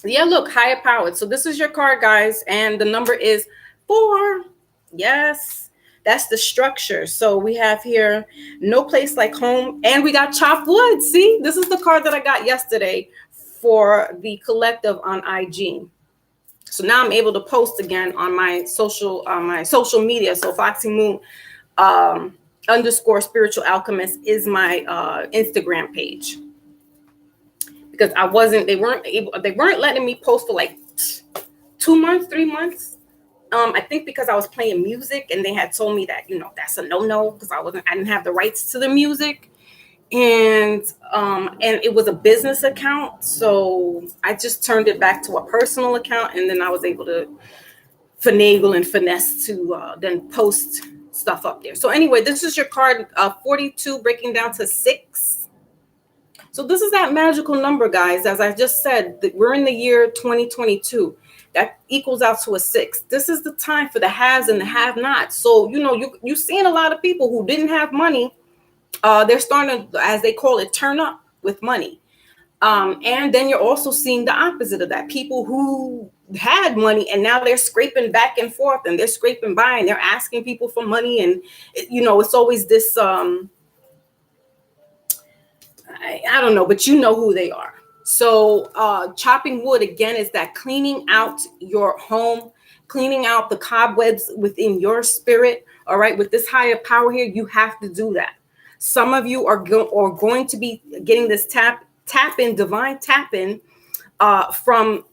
Yeah, look, higher powered. So this is your card, guys, and the number is 4. Yes. That's the structure. So we have here, no place like home. And we got chopped wood. See, this is the card that I got yesterday for the collective on IG. So now I'm able to post again on my social media. So Foxy Moon _ spiritual alchemist is my Instagram page. Because they weren't letting me post for like 2 months, 3 months. I think because I was playing music and they had told me that, that's a no-no, because I didn't have the rights to the music. And it was a business account. So I just turned it back to a personal account. And then I was able to finagle and finesse to then post stuff up there. So anyway, this is your card 42 breaking down to 6. So this is that magical number, guys. As I just said, that we're in the year 2022. That equals out to a 6. This is the time for the haves and the have-nots. So, you're seeing a lot of people who didn't have money. They're starting to, as they call it, turn up with money. And then you're also seeing the opposite of that. People who had money and now they're scraping back and forth and they're scraping by and they're asking people for money. And, it's always this, I don't know, but you know who they are. So chopping wood, again, is that cleaning out your home, cleaning out the cobwebs within your spirit. All right. With this higher power here, you have to do that. Some of you are going to be getting this divine tap in from,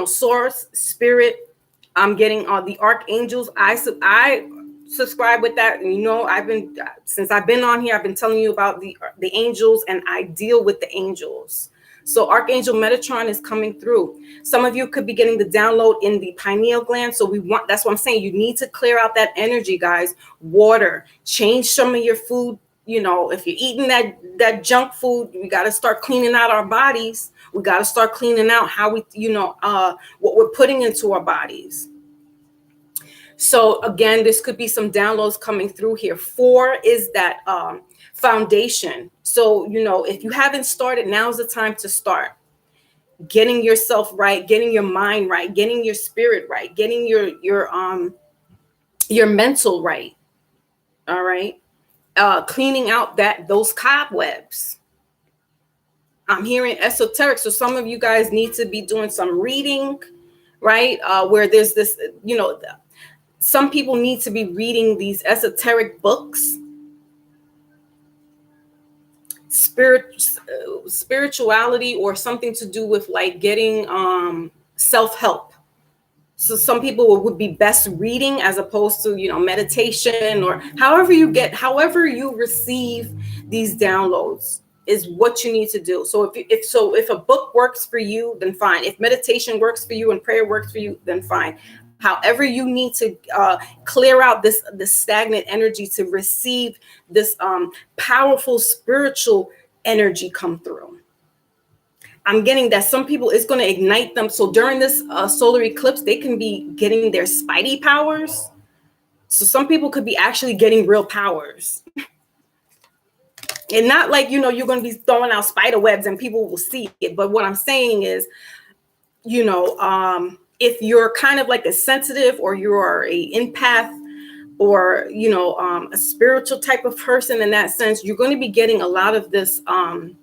source, spirit. I'm getting the archangels. I subscribe with that. And, since I've been on here, I've been telling you about the angels, and I deal with the angels. So Archangel Metatron is coming through. Some of you could be getting the download in the pineal gland. So that's what I'm saying. You need to clear out that energy, guys. Water, change some of your food. If you're eating that junk food, we got to start cleaning out our bodies. We got to start cleaning out how we, what we're putting into our bodies. So again, this could be some downloads coming through here. 4 is that foundation. So, if you haven't started, now's the time to start getting yourself right, getting your mind right, getting your spirit right, getting your mental right. All right. Cleaning out those cobwebs. I'm hearing esoteric. So some of you guys need to be doing some reading, right? Where there's this, some people need to be reading these esoteric books. Spirituality, or something to do with like getting self-help. So some people would be best reading as opposed to, meditation, or however you receive these downloads is what you need to do. So if a book works for you, then fine. If meditation works for you and prayer works for you, then fine. However you need to clear out this stagnant energy to receive this powerful spiritual energy come through. I'm getting that some people, it's going to ignite them. So during this solar eclipse, they can be getting their spidey powers. So some people could be actually getting real powers. And not like, you're going to be throwing out spider webs and people will see it. But what I'm saying is, if you're kind of like a sensitive, or you're a empath, or a spiritual type of person in that sense, you're going to be getting a lot of this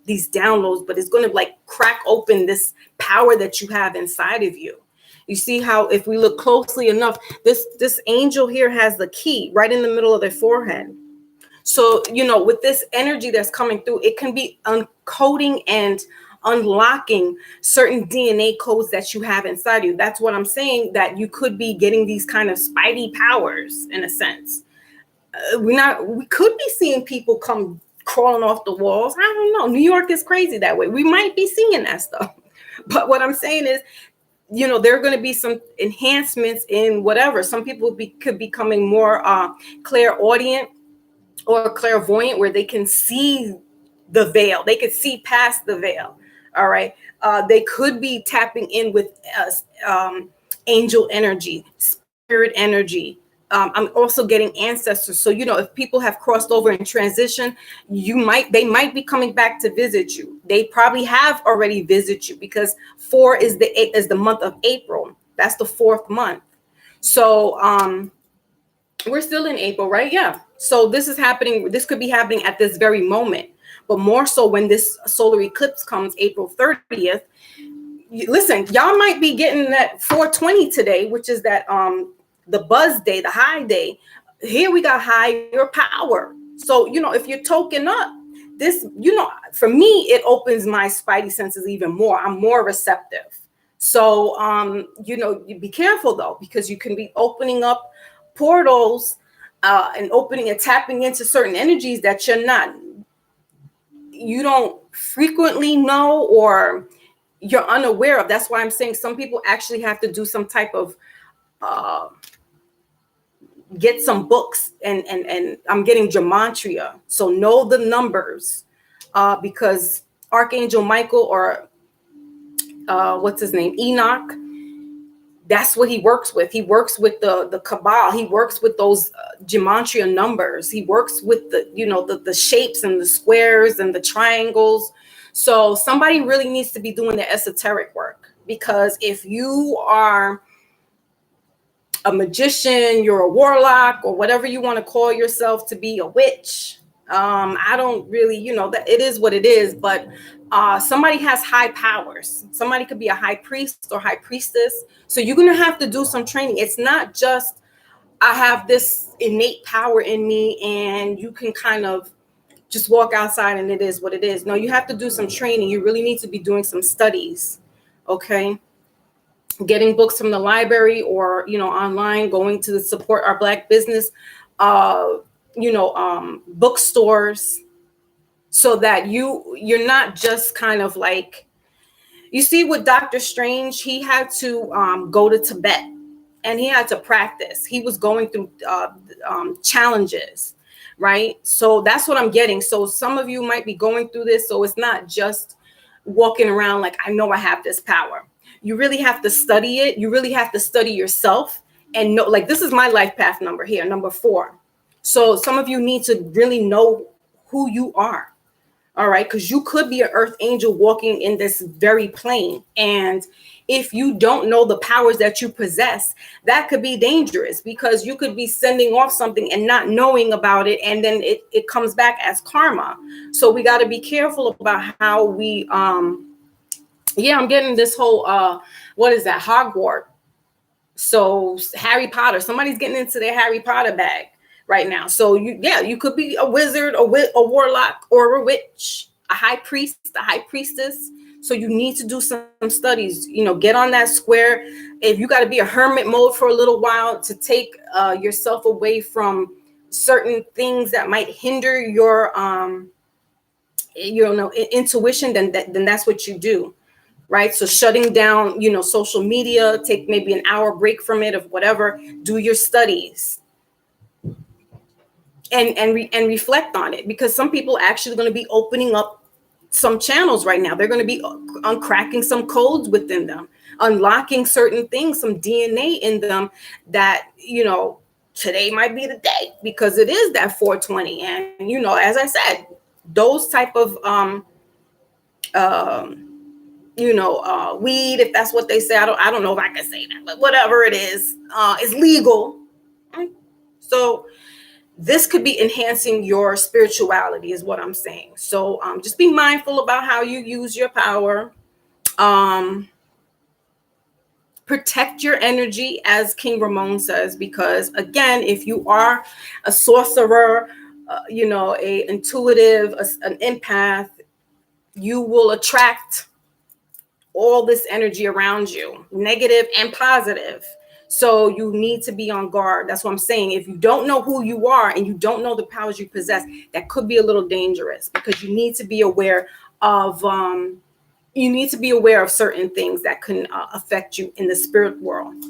these downloads, but it's going to like crack open this power that you have inside of you. You see how if we look closely enough, this angel here has the key right in the middle of their forehead. So with this energy that's coming through, it can be uncoding and unlocking certain DNA codes that you have inside you. That's what I'm saying, that you could be getting these kind of spidey powers in a sense. We could be seeing people come crawling off the walls. I don't know. New York is crazy that way. We might be seeing that stuff. But what I'm saying is, there are going to be some enhancements in whatever. Some people could be becoming more clairaudient or clairvoyant, where they can see the veil. They could see past the veil. All right. They could be tapping in with angel energy, spirit energy. I'm also getting ancestors. So, if people have crossed over in transition, they might be coming back to visit you. They probably have already visited you, because 4 is the month of April. That's the 4th month. So, we're still in April, right? Yeah. So this is happening. This could be happening at this very moment, but more so when this solar eclipse comes April 30th. Listen, y'all might be getting that 420 today, which is that the buzz day, the high day. Here we got higher power. So, if you're token up, this, for me, it opens my spidey senses even more. I'm more receptive. So, you be careful though, because you can be opening up portals and opening and tapping into certain energies that you don't frequently know, or you're unaware of. That's why I'm saying some people actually have to do some type of get some books, and I'm getting gematria, so know the numbers, because Archangel Michael, or what's his name, Enoch, that's what he works with. He works with the Kabbalah. He works with those gematria numbers. He works with the shapes and the squares and the triangles. So somebody really needs to be doing the esoteric work, because if you are a magician, you're a warlock, or whatever you want to call yourself, to be a witch, I don't really, that it is what it is, but somebody has high powers. Somebody could be a high priest or high priestess. So you're going to have to do some training. It's not just, I have this innate power in me and you can kind of just walk outside and it is what it is. No, you have to do some training. You really need to be doing some studies. Okay. Getting books from the library, or, online, going to support our Black business, bookstores, so that you're not just kind of like, you see with Dr. Strange, he had to go to Tibet and he had to practice. He was going through challenges, right? So that's what I'm getting. So some of you might be going through this. So it's not just walking around like, I know I have this power. You really have to study it. You really have to study yourself and know, like, this is my life path number here, number 4. So some of you need to really know who you are. All right. Because you could be an earth angel walking in this very plane. And if you don't know the powers that you possess, that could be dangerous, because you could be sending off something and not knowing about it. And then it comes back as karma. So we got to be careful about how we, I'm getting this whole, what is that? Hogwarts. So Harry Potter, somebody's getting into their Harry Potter bag right now. So you could be a wizard, a warlock, or a witch, a high priest, a high priestess. So you need to do some studies, get on that square. If you got to be a hermit mode for a little while to take yourself away from certain things that might hinder your, intuition, then that's what you do. Right. So shutting down, social media, take maybe an hour break from it, of whatever, do your studies and reflect on it, because some people actually going to be opening up some channels right now. They're going to be uncracking some codes within them, unlocking certain things, some DNA in them that, today might be the day, because it is that 420. And, as I said, those type of, weed, if that's what they say. I don't know if I can say that, but whatever it is legal. So this could be enhancing your spirituality is what I'm saying. So just be mindful about how you use your power. Protect your energy, as King Ramon says, because again, if you are a sorcerer, a intuitive, an empath, you will attract all this energy around you, negative and positive. So you need to be on guard. That's what I'm saying. If you don't know who you are and you don't know the powers you possess, that could be a little dangerous, because you need to be aware of certain things that can affect you in the spirit world.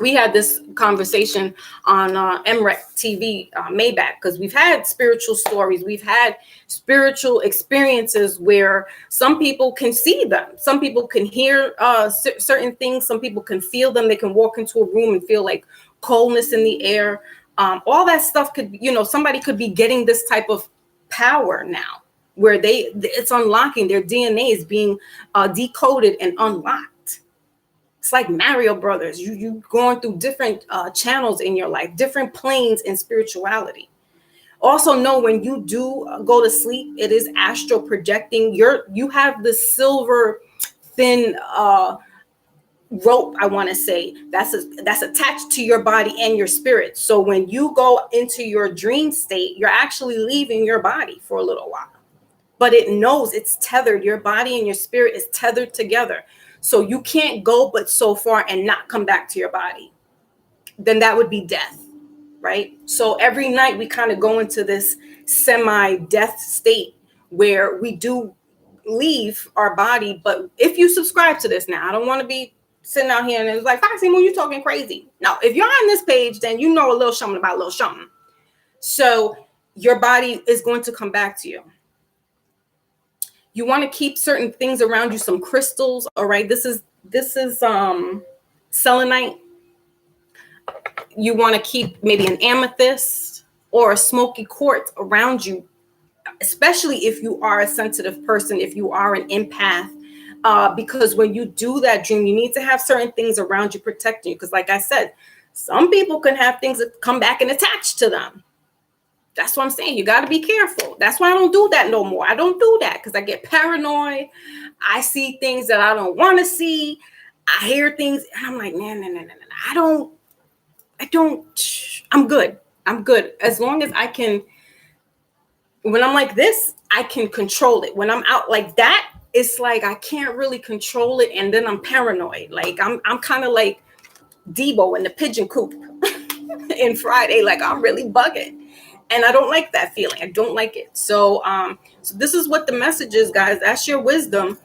We had this conversation on MREC TV, Maybach, because we've had spiritual stories. We've had spiritual experiences where some people can see them. Some people can hear certain things. Some people can feel them. They can walk into a room and feel like coldness in the air. All that stuff could, somebody could be getting this type of power now, where it's unlocking. Their DNA is being decoded and unlocked. It's like Mario Brothers. You going through different channels in your life, different planes in spirituality. Also know when you do go to sleep, it is astral projecting. You have the silver thin rope, I want to say, that's attached to your body and your spirit. So when you go into your dream state, you're actually leaving your body for a little while. But it knows it's tethered. Your body and your spirit is tethered together. So you can't go but so far and not come back to your body. Then that would be death, right? So every night we kind of go into this semi-death state where we do leave our body. But if you subscribe to this now, I don't want to be sitting out here and it's like, Foxy Moon, you talking crazy. No, if you're on this page, then you know a little something about a little something. So your body is going to come back to you. You want to keep certain things around you, some crystals. All right. This is selenite. You want to keep maybe an amethyst or a smoky quartz around you, especially if you are a sensitive person, if you are an empath, because when you do that dream, you need to have certain things around you protecting you. Because like I said, some people can have things that come back and attach to them. That's what I'm saying. You got to be careful. That's why I don't do that no more. I don't do that because I get paranoid. I see things that I don't want to see. I hear things and I'm like, no. I'm good. I'm good. As long as I can, when I'm like this, I can control it. When I'm out like that, it's like I can't really control it. And then I'm paranoid. Like I'm kind of like Debo in the pigeon coop in Friday. Like I'm really bugging. And I don't like that feeling. I don't like it. So this is what the message is, guys. That's your wisdom.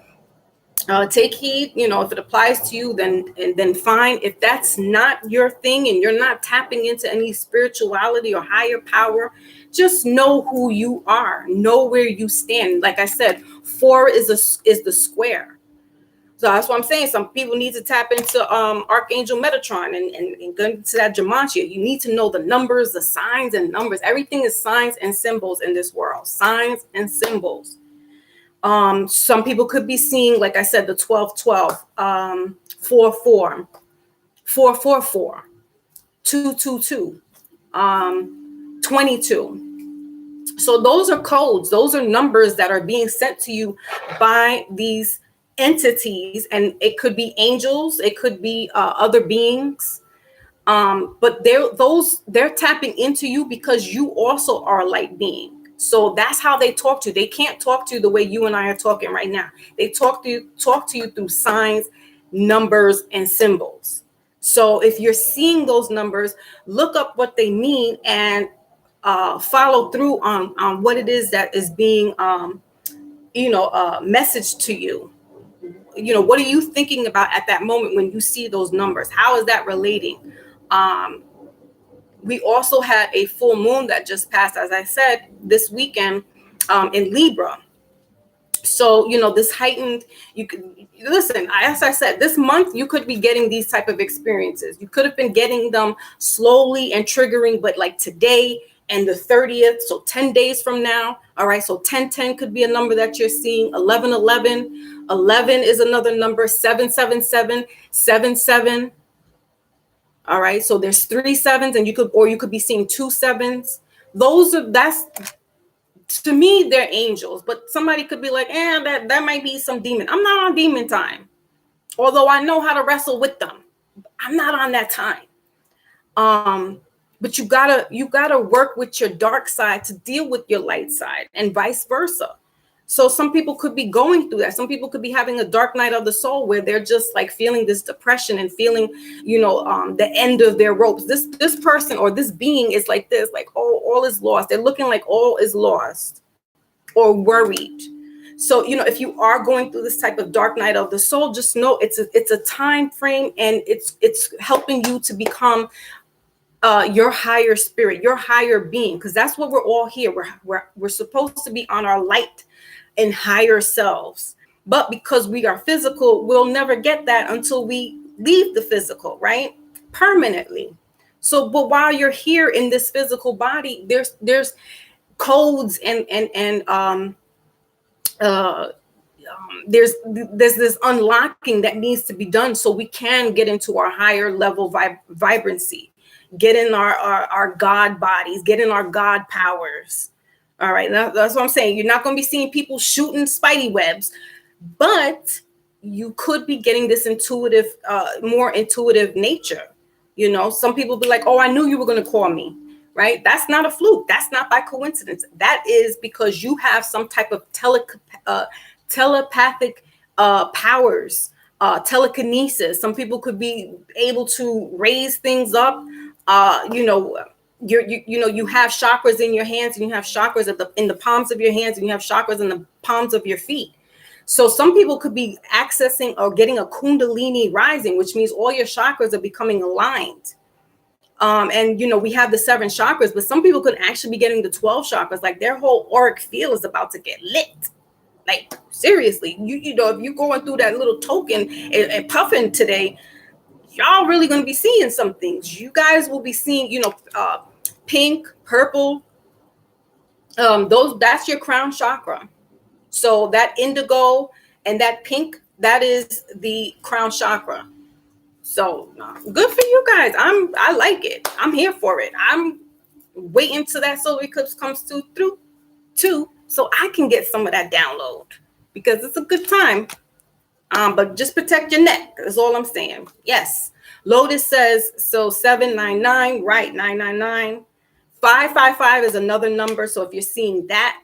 Take heed. If it applies to you, then fine. If that's not your thing and you're not tapping into any spirituality or higher power, just know who you are. Know where you stand. Like I said, 4 is the square. So that's what I'm saying. Some people need to tap into Archangel Metatron and go into that Gematria. You need to know the numbers, the signs and numbers. Everything is signs and symbols in this world. Signs and symbols. Some people could be seeing, like I said, the 1212, 44, 444, 222, 22. So those are codes. Those are numbers that are being sent to you by these entities, and it could be angels, it could be other beings, but they're tapping into you because you also are a light being. So that's how they talk to you. They can't talk to you the way you and I are talking right now. They talk to you through signs, numbers, and symbols. So if you're seeing those numbers, look up what they mean and follow through on what it is that is being messaged to you. What are you thinking about at that moment when you see those numbers? How is that relating? We also had a full moon that just passed, as I said, this weekend in Libra. So, this heightened, you could listen, as I said, this month, you could be getting these type of experiences. You could have been getting them slowly and triggering, but like today and the 30th, so 10 days from now. All right. So 1010 could be a number that you're seeing. 1111, 11 is another number. 777, 77. All right. So there's 3 sevens, and you could be seeing 2 sevens. That's to me, they're angels, but somebody could be like, that might be some demon. I'm not on demon time. Although I know how to wrestle with them. I'm not on that time. But you gotta work with your dark side to deal with your light side, and vice versa. So some people could be going through that. Some people could be having a dark night of the soul where they're just like feeling this depression and feeling, the end of their ropes. This person or this being is like this, like, oh, all is lost. They're looking like all is lost or worried. So, if you are going through this type of dark night of the soul, just know it's a time frame, and it's helping you to become your higher spirit, your higher being, because that's what we're all here. We're supposed to be on our light and higher selves. But because we are physical, we'll never get that until we leave the physical, right? Permanently. So, but while you're here in this physical body, there's codes and there's this unlocking that needs to be done so we can get into our higher level vibrancy, get in our God bodies, get in our God powers. All right, that's what I'm saying. You're not going to be seeing people shooting spidey webs, but you could be getting this intuitive, more intuitive nature. Some people be like, oh, I knew you were going to call me. Right? That's not a fluke. That's not by coincidence. That is because you have some type of telepathic powers, telekinesis. Some people could be able to raise things up. You have chakras in your hands, and you have chakras in the palms of your hands, and you have chakras in the palms of your feet. So some people could be accessing or getting a kundalini rising, which means all your chakras are becoming aligned. And we have the 7 chakras, but some people could actually be getting the 12 chakras. Like their whole auric field is about to get lit. Like seriously, if you're going through that little token and puffing today, y'all really going to be seeing some things. You guys will be seeing, pink, purple. That's your crown chakra. So that indigo and that pink, that is the crown chakra. So good for you guys. I like it. I'm here for it. I'm waiting till that solar eclipse comes through too, so I can get some of that download, because it's a good time. But just protect your neck. That's all I'm saying. Yes. Lotus says, so 799, right? 999. 555 is another number. So if you're seeing that,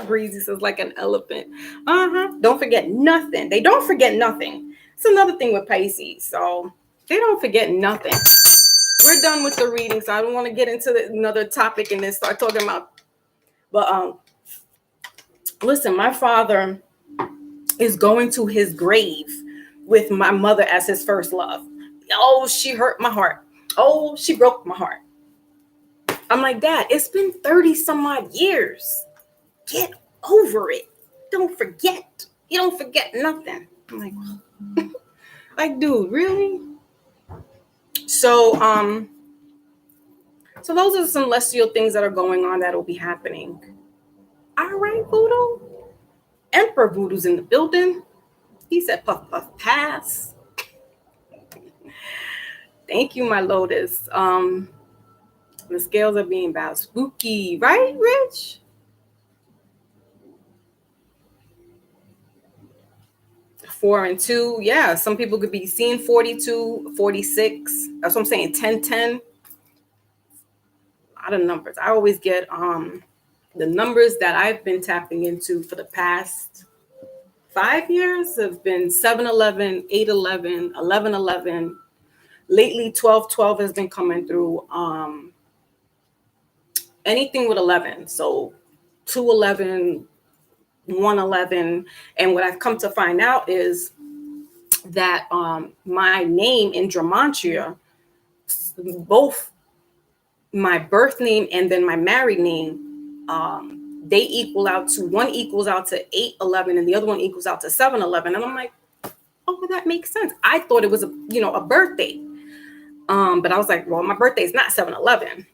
Breezy says like an elephant. Don't forget nothing. They don't forget nothing. It's another thing with Pisces. So they don't forget nothing. We're done with the reading, so I don't want to get into another topic and then start talking about. But listen, my father is going to his grave with my mother as his first love. Oh, she hurt my heart. Oh, she broke my heart. I'm like, Dad, it's been 30 some odd years. Get over it. Don't forget. You don't forget nothing. I'm like, like, dude, really? So, so those are some celestial things that are going on that'll be happening. All right, Voodoo. Emperor Voodoo's in the building. He said, puff, puff, pass. Thank you, my Lotus. The scales are being balanced. Spooky, right, Rich? Four and 2. Yeah, some people could be seeing 42, 46. That's what I'm saying. 10, 10. A lot of numbers. I always get the numbers that I've been tapping into for the past 5 years have been 7-11, 8-11, 11-11. Lately, 12-12 has been coming through. Anything with 11. So 2-11, 1-11. And what I've come to find out is that my name in Gematria, both my birth name and then my married name, they equal out to, one equals out to 8-11 and the other one equals out to 7-11. And I'm like, oh, well, that makes sense. I thought it was a birthday. But I was like, well, my birthday is not 7-11.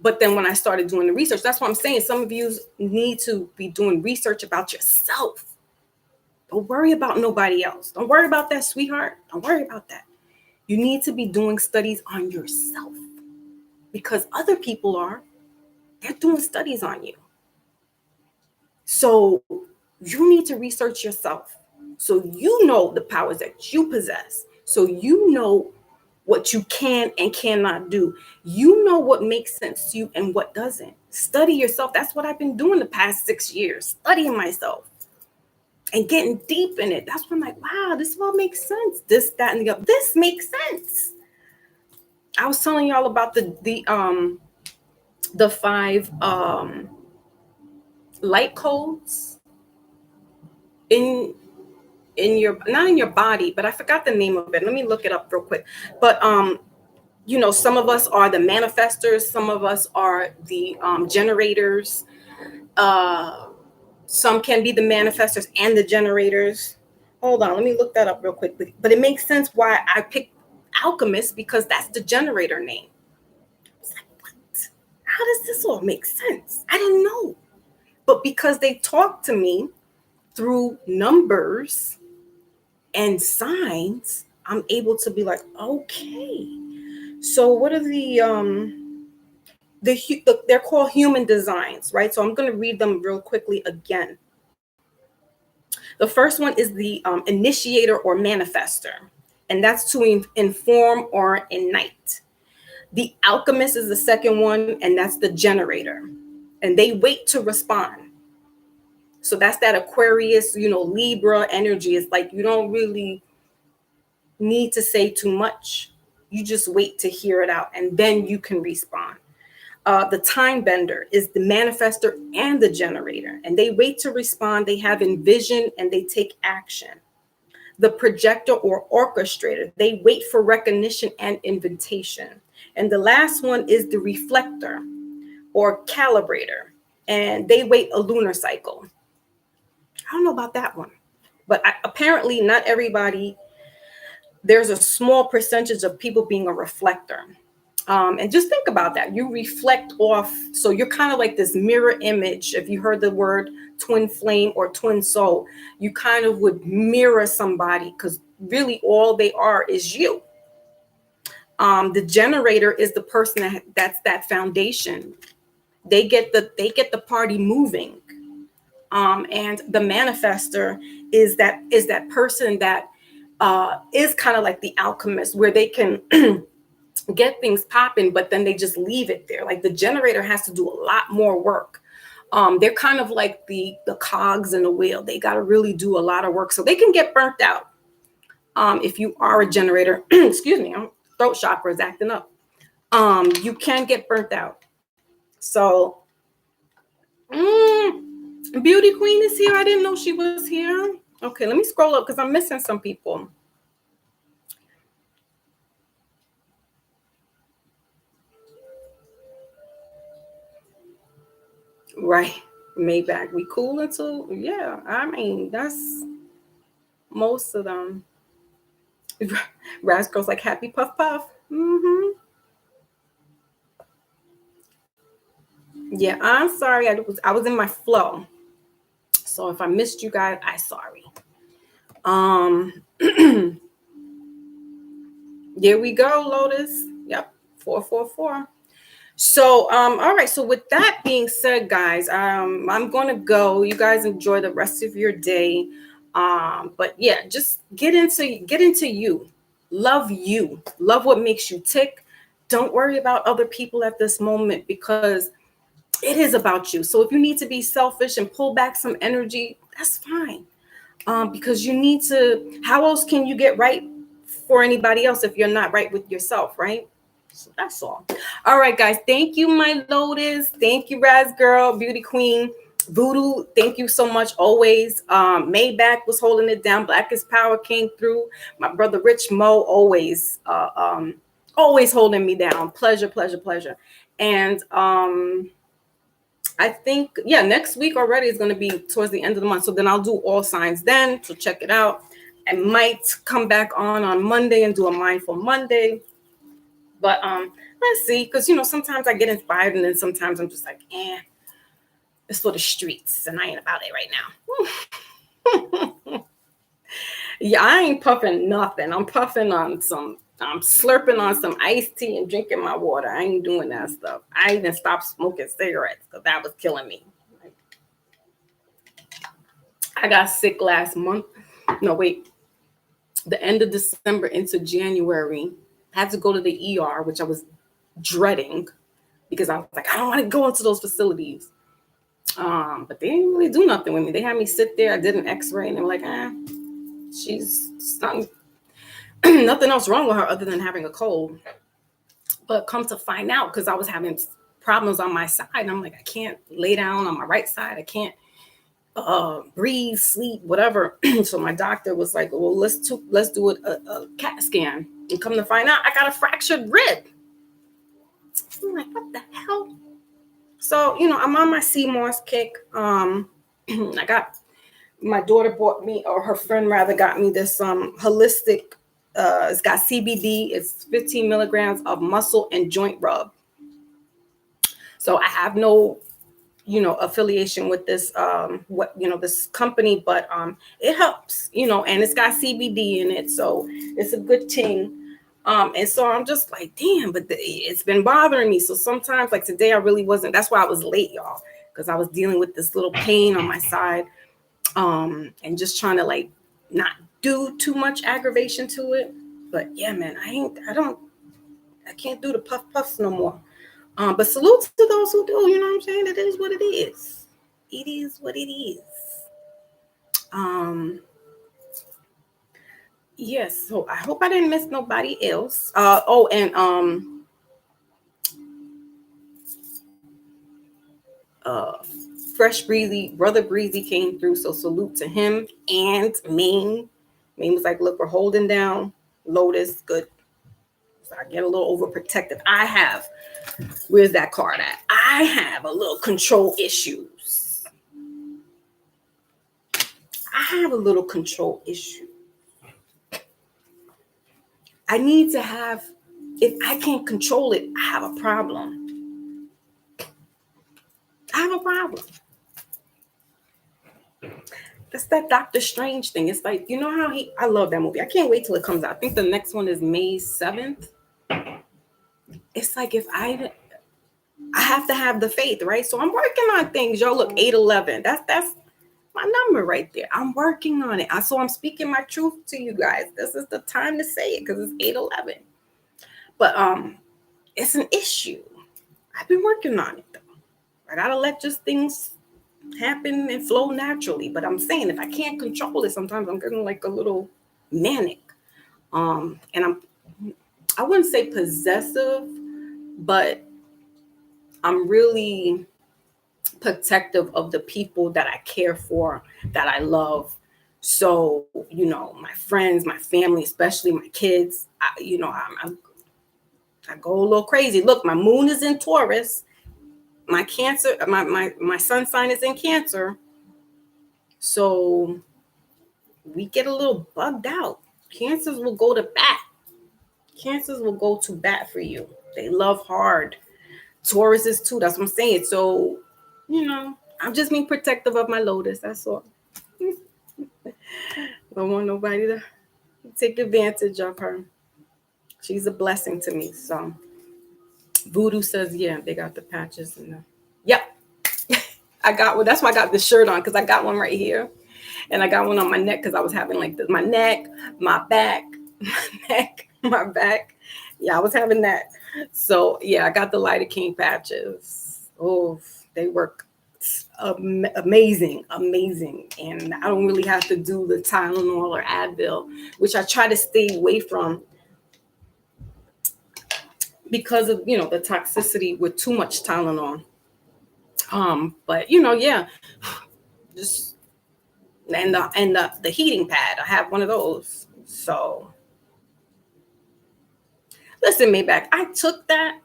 But then when I started doing the research, that's what I'm saying. Some of you need to be doing research about yourself. Don't worry about nobody else. Don't worry about that, sweetheart. Don't worry about that. You need to be doing studies on yourself because other people they're doing studies on you. So you need to research yourself. So you know the powers that you possess. So you know what you can and cannot do. You know what makes sense to you and what doesn't. Study yourself. That's what I've been doing the past 6 years, studying myself and getting deep in it. That's when I'm like, wow, this all makes sense. This, that, and the other. This makes sense. I was telling y'all about the 5 light codes in your, not in your body, but I forgot the name of it. Let me look it up real quick. But some of us are the manifestors, some of us are the generators. Some can be the manifestors and the generators. Hold on, let me look that up real quickly. But it makes sense why I picked alchemist, because that's the generator name. It's like, what? How does this all make sense? I don't know. But because they talk to me through numbers and signs, I'm able to be like, okay. So what are they're called human designs, right? So I'm going to read them real quickly again. The first one is the initiator or manifester, and that's to inform or ignite. The alchemist is the second one, and that's the generator, and they wait to respond. So that's that Aquarius, Libra energy. It's like you don't really need to say too much. You just wait to hear it out, and then you can respond. The time bender is the manifester and the generator, and they wait to respond. They have envision and they take action. The projector or orchestrator, they wait for recognition and invitation. And the last one is the reflector or calibrator, and they wait a lunar cycle. I don't know about that one, but apparently not everybody. There's a small percentage of people being a reflector. And just think about that. You reflect off. So you're kind of like this mirror image. If you heard the word twin flame or twin soul, you kind of would mirror somebody because really all they are is you. The generator is the person that's that foundation. They get the party moving. And the manifester is that person that is kind of like the alchemist, where they can get things popping, but then they just leave it there. Like the generator has to do a lot more work. They're kind of like the cogs in the wheel. They got to really do a lot of work, so they can get burnt out. If you are a generator, excuse me, throat chakra is acting up. You can get burnt out. So, Beauty Queen is here. I didn't know she was here. Okay, let me scroll up because I'm missing some people. Right. Maybach, we cool until, yeah, I mean, that's most of them. Rascal's like, happy puff puff. Mm-hmm. Yeah, I'm sorry. I was in my flow. So if I missed you guys, I'm sorry. Here we go, Lotus. Yep, 444. So, all right. So with that being said, guys, I'm gonna go. You guys enjoy the rest of your day. But yeah, just get into you. Love what makes you tick. Don't worry about other people at this moment because it is about you. So if you need to be selfish and pull back some energy, that's fine. Because you need to, how else can you get right for anybody else if you're not right with yourself, right? So that's all. All right, guys. Thank you, my Lotus. Thank you, Raz Girl, Beauty Queen, Voodoo. Thank you so much. Always. Maybach was holding it down. Blackest Power came through. My brother Rich Mo always holding me down. Pleasure. And I think, yeah, next week already is going to be towards the end of the month. So then I'll do all signs then. So check it out. I might come back on Monday and do a Mindful Monday. But let's see, because, sometimes I get inspired and then sometimes I'm just like, it's for the streets and I ain't about it right now. Yeah, I ain't puffing nothing. I'm puffing on some, I'm slurping on some iced tea and drinking my water. I ain't doing that stuff. I even stopped smoking cigarettes because that was killing me. I got sick last month. No, wait, the end of December into January. I had to go to the ER, which I was dreading because I was like, I don't want to go into those facilities. But they didn't really do nothing with me. They had me sit there. I did an X-ray, and they were like, she's not, nothing else wrong with her other than having a cold. But come to find out, because I was having problems on my side, I'm like, I can't lay down on my right side. I can't breathe, sleep, whatever. So my doctor was like, well, let's do a CAT scan. And come to find out, I got a fractured rib. I'm like, what the hell? So, I'm on my CMOS kick. I got, my daughter bought me, or her friend rather, got me this holistic, it's got CBD. It's 15 milligrams of muscle and joint rub. So I have no, affiliation with this, this company, but it helps, and it's got CBD in it. So it's a good thing. And so I'm just like, damn, but it's been bothering me. So sometimes, like today, I really wasn't. That's why I was late, y'all, because I was dealing with this little pain on my side, and just trying to like not do too much aggravation to it. But yeah, man, I can't do the puffs no more. But salute to those who do. You know what I'm saying? It is what it is. It is what it is. Yes. So I hope I didn't miss nobody else. Fresh Breezy, Brother Breezy came through. So salute to him and Maine. Maine was like, look, we're holding down Lotus. Good. So I get a little overprotective. Where's that card at? I have a little control issues. I need to have, if I can't control it, I have a problem. That's that Doctor Strange thing. It's like, you know how I love that movie. I can't wait till it comes out. I think the next one is May 7th. It's like if I have to have the faith, right? So I'm working on things. Yo, look, 811. That's my number right there. I'm working on it. So I'm speaking my truth to you guys. This is the time to say it because it's 811. But it's an issue. I've been working on it though. I gotta let just things happen and flow naturally. But I'm saying if I can't control it, sometimes I'm getting like a little manic. And I wouldn't say possessive, but I'm really protective of the people that I care for, that I love. So, my friends, my family, especially my kids, I go a little crazy. Look, my moon is in Taurus. My Cancer, my sun sign is in Cancer. So we get a little bugged out. Cancers will go to bat. Cancers will go to bat for you. They love hard. Taurus is too. That's what I'm saying. So, I'm just being protective of my Lotus. That's all. Don't want nobody to take advantage of her. She's a blessing to me. So Voodoo says, yeah, they got the patches. Yep. I got one. That's why I got the shirt on, because I got one right here. And I got one on my neck because I was having like my neck, my back, my back. Yeah, I was having that. So yeah, I got the lidocaine patches. Oh, they work amazing. And I don't really have to do the Tylenol or Advil, which I try to stay away from because of, the toxicity with too much Tylenol. But yeah, just and the heating pad. I have one of those. So listen, Maybach, I took that.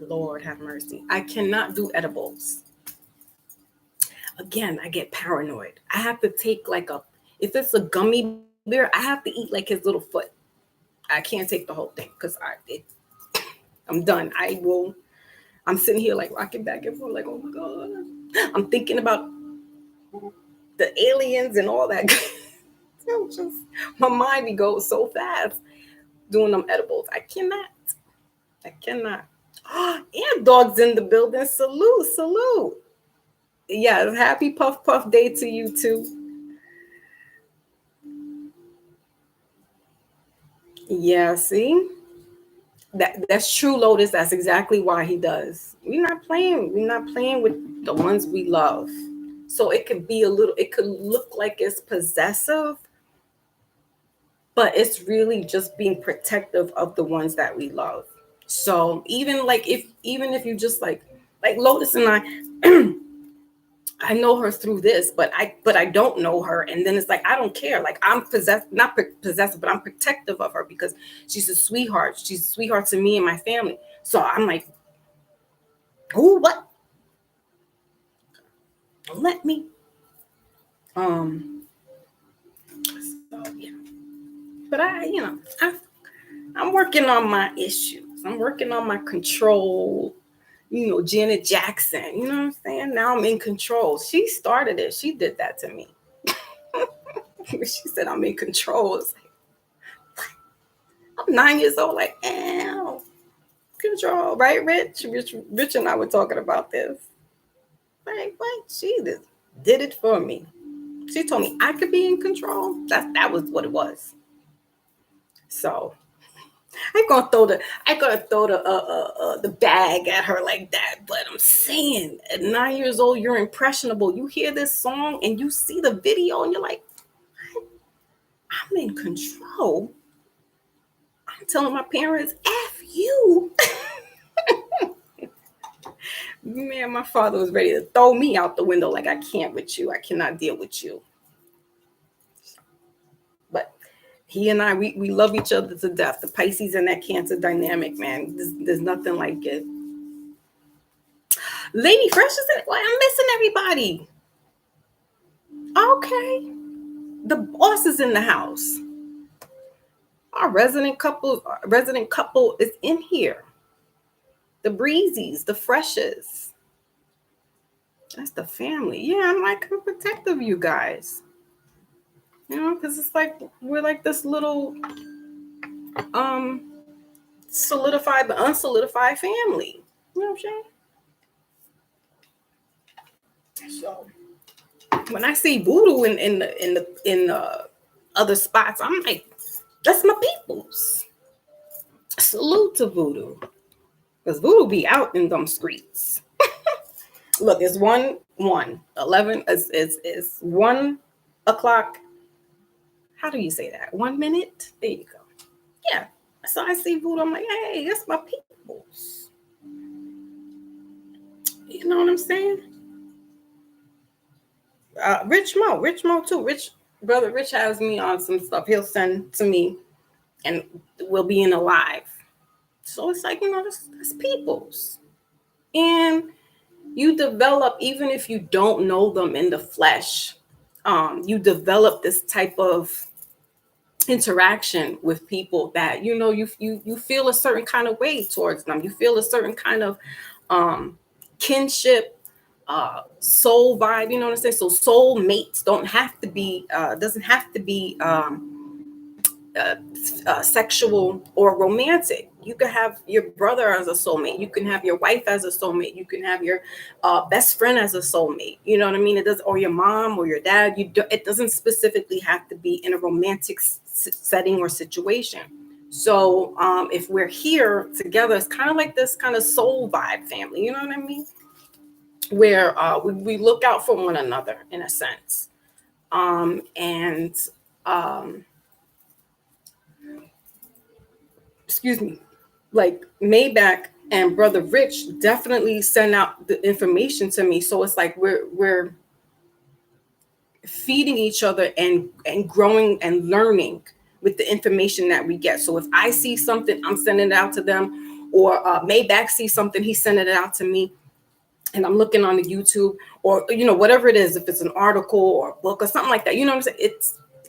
Lord have mercy. I cannot do edibles. Again, I get paranoid. I have to take if it's a gummy bear, I have to eat like his little foot. I can't take the whole thing because I'm done. I'm sitting here like rocking back and forth like, oh my God. I'm thinking about the aliens and all that. My mind be goes so fast doing them edibles. I cannot. And dogs in the building. Salute, salute. Yes, happy Puff Puff Day to you too. Yeah, see? That's true, Lotus. That's exactly why he does. We're not playing. We're not playing with the ones we love. So it could be it could look like it's possessive, but it's really just being protective of the ones that we love. So even if you just like Lotus and I I know her through this, but I don't know her, and then it's like I don't care. Like I'm not possessive, but I'm protective of her because she's a sweetheart. She's a sweetheart to me and my family. So I'm like, who? What? Don't let me. So yeah, but I'm working on my issues. I'm working on my control. Janet Jackson. You know what I'm saying? Now I'm in control. She started it. She did that to me. She said I'm in control. It's like, I'm 9 years old. Like, ow, control, right, Rich? Rich and I were talking about this. Like, what? She just did it for me. She told me I could be in control. That was what it was. So I gonna throw the bag at her like that. But I'm saying, at 9 years old, you're impressionable. You hear this song and you see the video, and you're like, I'm in control. I'm telling my parents, F you. Man, my father was ready to throw me out the window. Like, I can't with you. I cannot deal with you. But he and I, we love each other to death. The Pisces and that Cancer dynamic, man. There's nothing like it. Lady Fresh is in it. Well, I'm missing everybody. Okay. The boss is in the house. Our resident couple is in here. The Breezies, the Freshes. That's the family. Yeah, I'm protective of you guys. Because it's like we're like this little solidified but unsolidified family. You know what I'm saying? So when I see voodoo in the other spots, I'm like, that's my peoples. Salute to voodoo. Because voodoo be out in them streets. Look, it's 11 is 1 o'clock. How do you say that? 1 minute? There you go. Yeah. So I see voodoo. I'm like, hey, that's my peoples. You know what I'm saying? Rich Mo too. Brother Rich has me on some stuff he'll send to me, and we'll be in a live. So it's like, that's peoples. And you develop, even if you don't know them in the flesh, you develop this type of interaction with people that you feel a certain kind of way towards them. You feel a certain kind of kinship, soul vibe. You know what I'm saying? So soul mates doesn't have to be sexual or romantic. You can have your brother as a soulmate. You can have your wife as a soulmate. You can have your best friend as a soulmate. You know what I mean? It does, or your mom or your dad. It doesn't specifically have to be in a romantic setting or situation. So if we're here together, it's kind of like this kind of soul vibe family. You know what I mean? Where we look out for one another in a sense, excuse me, like Maybach and Brother Rich definitely send out the information to me. So it's like we're feeding each other and growing and learning with the information that we get. So if I see something, I'm sending it out to them, or Maybach sees something, he's sending it out to me, and I'm looking on the YouTube or whatever it is, if it's an article or a book or something like that. You know what I'm saying?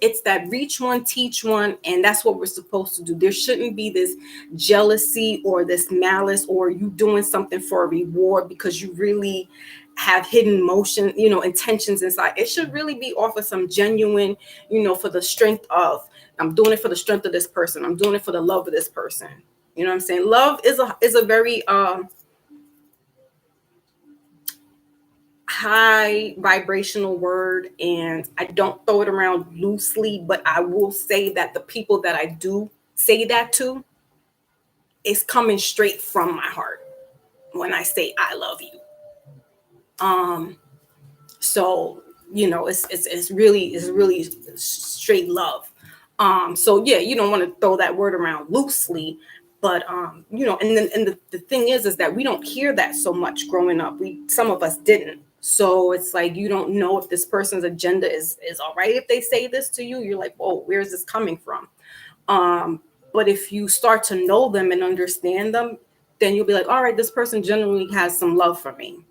it's that reach one, teach one, and that's what we're supposed to do. There shouldn't be this jealousy or this malice or you doing something for a reward because you really have hidden motion, intentions inside. It should really be off of some genuine, for the strength of, I'm doing it for the strength of this person. I'm doing it for the love of this person. You know what I'm saying? Love is a very high vibrational word, and I don't throw it around loosely, but I will say that the people that I do say that to is coming straight from my heart when I say I love you. So it's really straight love. So yeah, you don't want to throw that word around loosely, but and the thing is that we don't hear that so much growing up. Some of us didn't. So it's like you don't know if this person's agenda is all right. If they say this to you, you're like, whoa, where is this coming from? But if you start to know them and understand them, then you'll be like, all right, this person generally has some love for me.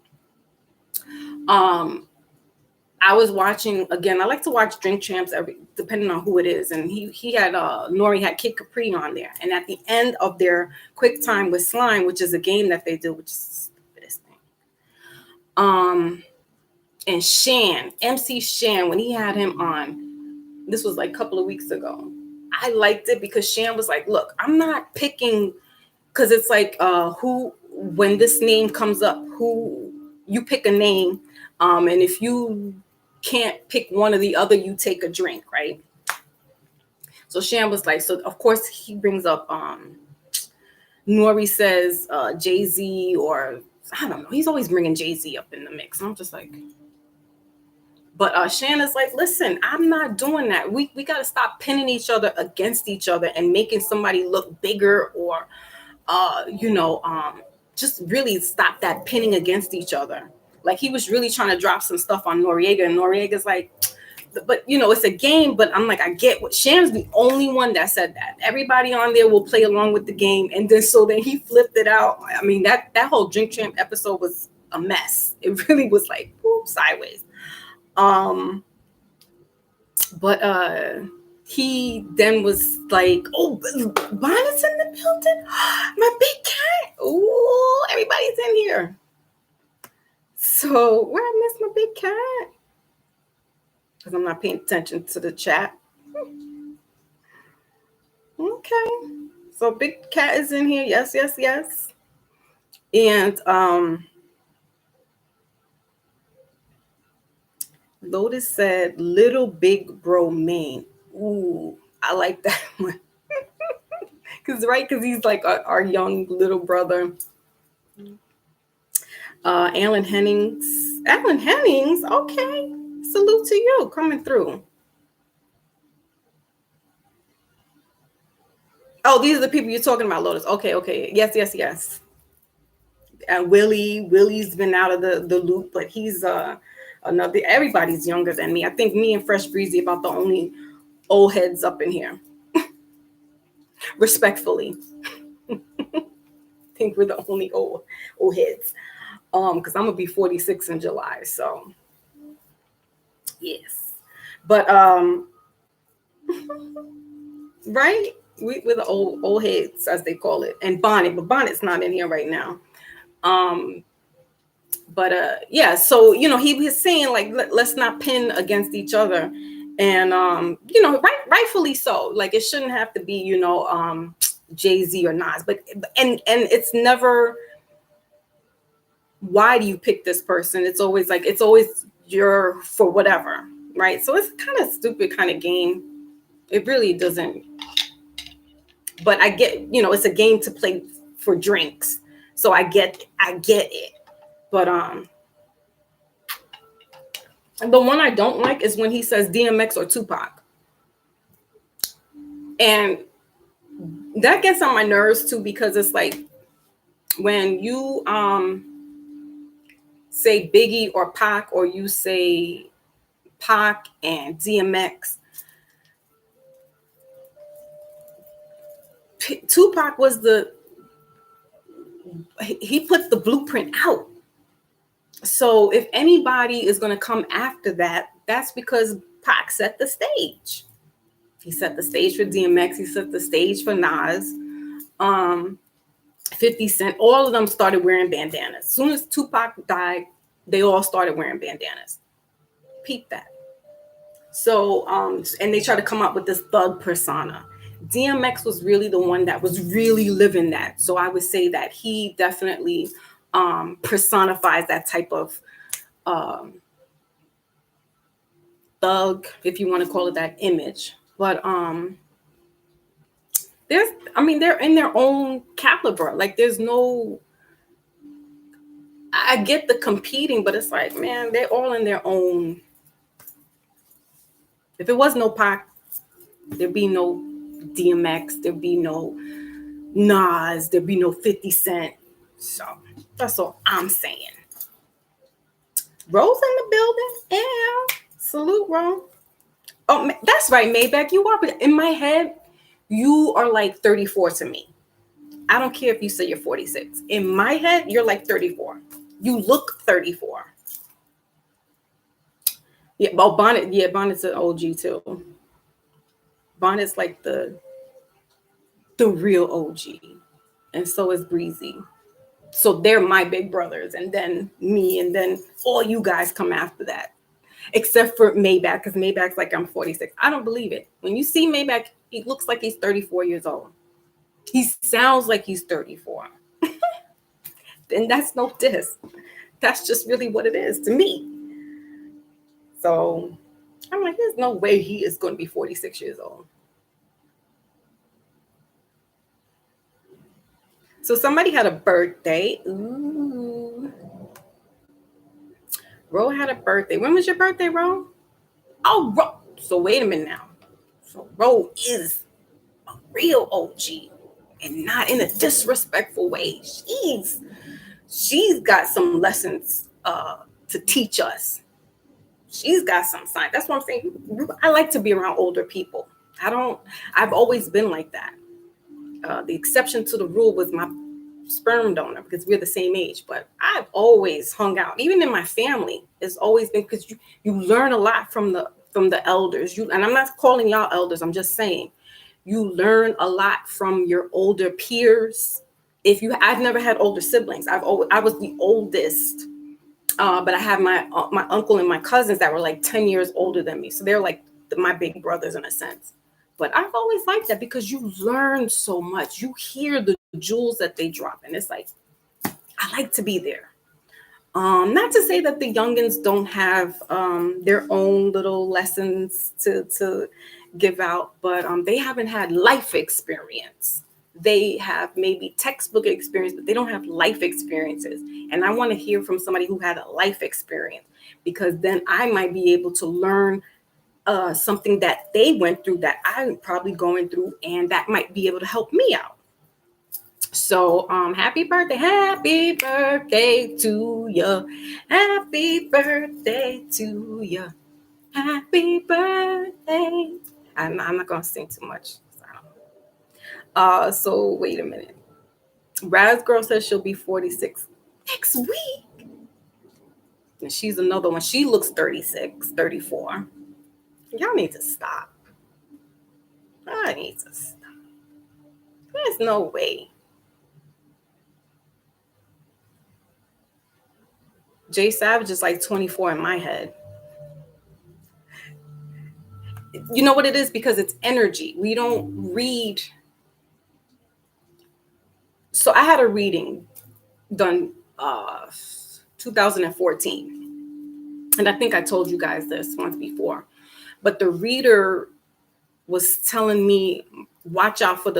I was watching again. I like to watch Drink Champs depending on who it is, and he had Nori had Kid Capri on there, and at the end of their Quick Time with Slime, which is a game that they do, which is the stupidest thing. And MC Shan, when he had him on, this was like a couple of weeks ago. I liked it because Shan was like, "Look, I'm not picking," because it's like when this name comes up, who you pick a name, and if you can't pick one or the other, you take a drink, right? So Shan was like, so of course he brings up Nori says Jay-Z, or I don't know, he's always bringing Jay-Z up in the mix. I'm just like, but Shan is like, listen, I'm not doing that. We got to stop pinning each other against each other and making somebody look bigger, or just really stop that pinning against each other. Like he was really trying to drop some stuff on Noriega, and Noriega's like, but it's a game. But I'm like, I get what Sham's the only one that said that. Everybody on there will play along with the game, and then he flipped it out. I mean, that whole Drink Champ episode was a mess. It really was like sideways. But he then was like, oh, Bonnet's in the building. My big cat. Oh, everybody's in here. So where I missed my big cat? Because I'm not paying attention to the chat. Okay. So big cat is in here. Yes. And Lotus said, little big bro Maine. Ooh, I like that one. Because he's like our young little brother. Alan Hennings, okay. Salute to you coming through. Oh, these are the people you're talking about, Lotus. Okay. Yes. Willie's been out of the loop, but he's another. Everybody's younger than me. I think me and Fresh Breezy about the only old heads up in here. Respectfully. I think we're the only old heads. Because I'm gonna be 46 in July, so yes. But right, we're the old heads, as they call it, and Bonnet, but Bonnet's not in here right now. But yeah, so he was saying like let's not pin against each other, and rightfully so. Like it shouldn't have to be Jay-Z or Nas, but and it's never, why do you pick this person? It's always you're for whatever, right? So it's kind of stupid kind of game. It really doesn't. But I get, it's a game to play for drinks, so I get it. But the one I don't like is when he says DMX or Tupac, and that gets on my nerves too, because it's like when you say Biggie or Pac, or you say Pac and DMX. Tupac was he put the blueprint out. So if anybody is going to come after that, that's because Pac set the stage. He set the stage for DMX. He set the stage for Nas. 50 Cent, all of them started wearing bandanas. As soon as Tupac died, they all started wearing bandanas. Peep that. So, and they try to come up with this thug persona. DMX was really the one that was really living that. So I would say that he definitely personifies that type of thug, if you want to call it that, image. But they're in their own caliber. Like there's no, I get the competing, but it's like, man, they're all in their own. If it was no Pac, there'd be no DMX, there'd be no Nas, there'd be no 50 Cent. So that's all I'm saying. Rose in the building. Yeah. Salute, Rose. Oh, that's right, Maybach. You are, but in my head, you are like 34 to me. I don't care if you say you're 46. In my head, you're like 34. You look 34. Yeah, well, Bonnet. Yeah, Bonnet's an OG too. Bonnet's like the real OG, and so is Breezy. So they're my big brothers, and then me, and then all you guys come after that, except for Maybach, because Maybach's like, I'm 46. I don't believe it. When you see Maybach, he looks like he's 34 years old. He sounds like he's 34. And that's no diss. That's just really what it is to me. So I'm like, there's no way he is going to be 46 years old. So somebody had a birthday. Ooh. Ro had a birthday. When was your birthday, Ro? Oh, Ro. So wait a minute now. So Ro is a real OG and not in a disrespectful way. She's got some lessons to teach us. She's got some signs. That's what I'm saying. I like to be around older people. I've always been like that. The exception to the rule was my sperm donor because we're the same age, but I've always hung out, even in my family. It's always been because you learn a lot from the elders. And I'm not calling y'all elders. I'm just saying you learn a lot from your older peers. I've never had older siblings. I was the oldest, but I have my uncle and my cousins that were like 10 years older than me. So they're like my big brothers in a sense. But I've always liked that because you learn so much. You hear the jewels that they drop. And it's like, I like to be there. Not to say that the youngins don't have their own little lessons to give out, but they haven't had life experience. They have maybe textbook experience, but they don't have life experiences. And I want to hear from somebody who had a life experience, because then I might be able to learn something that they went through that I'm probably going through, and that might be able to help me out. So happy birthday to you. Happy birthday to you. Happy birthday. I'm not gonna sing too much. So wait a minute. Raz Girl says she'll be 46 next week. And she's another one. She looks 36, 34. Y'all need to stop. I need to stop. There's no way. Jay Savage is like 24 in my head. You know what it is? Because it's energy. We don't read. So I had a reading done 2014. And I think I told you guys this once before. But the reader was telling me, watch out for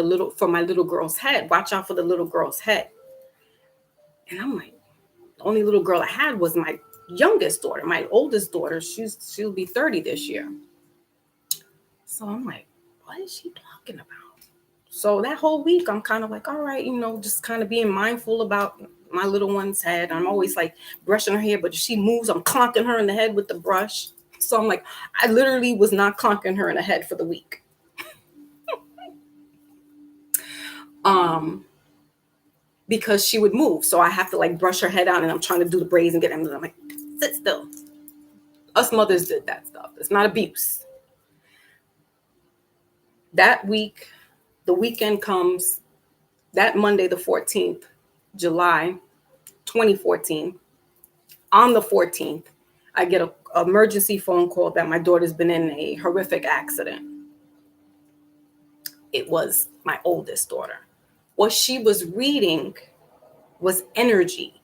my little girl's head. Watch out for the little girl's head. And I'm like, the only little girl I had was my youngest daughter. My oldest daughter, she'll be 30 this year. So I'm like, what is she talking about? So that whole week, I'm kind of like, all right, just kind of being mindful about my little one's head. I'm always like brushing her hair, but if she moves, I'm clonking her in the head with the brush. So I'm like, I literally was not clonking her in the head for the week. Because she would move. So I have to like brush her head out, and I'm trying to do the braids and get them. I'm like, sit still. Us mothers did that stuff. It's not abuse. That week, the weekend comes, that Monday, the 14th, July 2014. On the 14th, I get an emergency phone call that my daughter's been in a horrific accident. It was my oldest daughter. What she was reading was energy.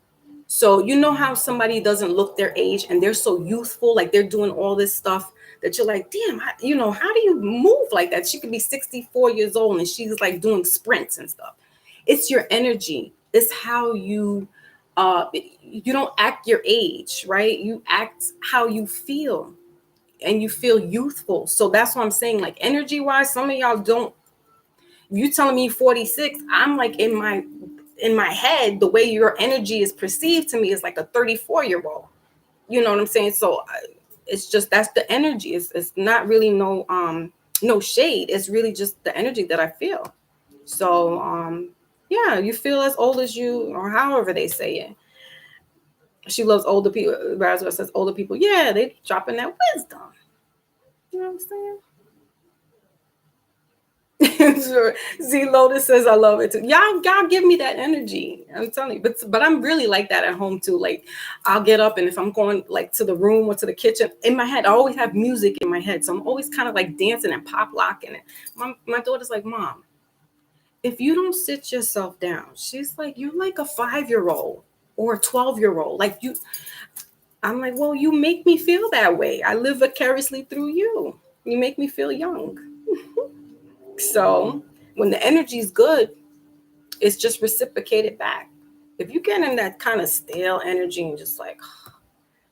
So you know how somebody doesn't look their age and they're so youthful, like they're doing all this stuff that you're like, damn, how do you move like that? She could be 64 years old and she's like doing sprints and stuff. It's your energy. It's how you don't act your age, right? You act how you feel, and you feel youthful. So that's what I'm saying. Like energy wise, some of y'all don't. You telling me 46, I'm like in my head, the way your energy is perceived to me is like a 34-year-old. You know what I'm saying? So it's just, that's the energy. It's not really no shade. It's really just the energy that I feel. So yeah, you feel as old as you, or however they say it. She loves older people. Roswell says older people. Yeah, they dropping that wisdom. You know what I'm saying? Sure. Z Lotus says I love it too. Y'all give me that energy. I'm telling you. But I'm really like that at home too. Like I'll get up, and if I'm going like to the room or to the kitchen, in my head, I always have music in my head. So I'm always kind of like dancing and pop locking it. My daughter's like, Mom, if you don't sit yourself down, she's like, you're like a 5-year-old or a 12-year-old. Like you, I'm like, well, you make me feel that way. I live vicariously through you. You make me feel young. So when the energy is good, it's just reciprocated back. If you get in that kind of stale energy and just like, oh,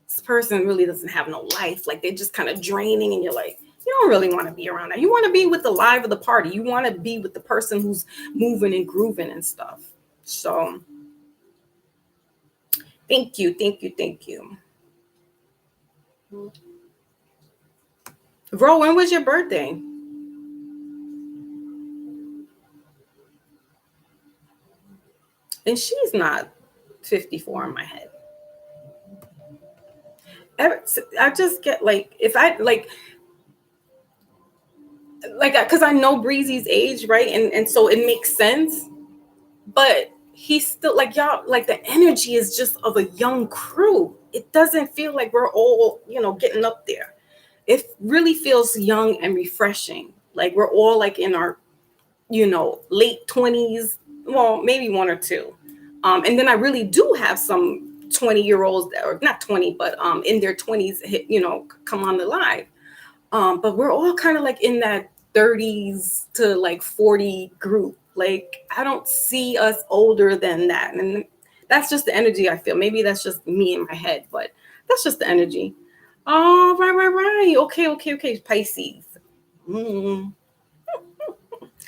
this person really doesn't have no life, like they're just kind of draining, and you're like, you don't really want to be around that. You want to be with the live of the party. You want to be with the person who's moving and grooving and stuff. So thank you, thank you, thank you. Bro, when was your birthday? And she's not 54 in my head. I just get like, if I like because I know Breezy's age, right? And so it makes sense. But he's still like, y'all, like the energy is just of a young crew. It doesn't feel like we're all, getting up there. It really feels young and refreshing. Like we're all like in our, late 20s. Well, maybe one or two. And then I really do have some 20-year-olds that are not 20, but in their 20s, come on the live. But we're all kind of like in that 30s to like 40 group. Like I don't see us older than that. And that's just the energy I feel. Maybe that's just me in my head, but that's just the energy. Oh, right. Okay. Pisces. Mm.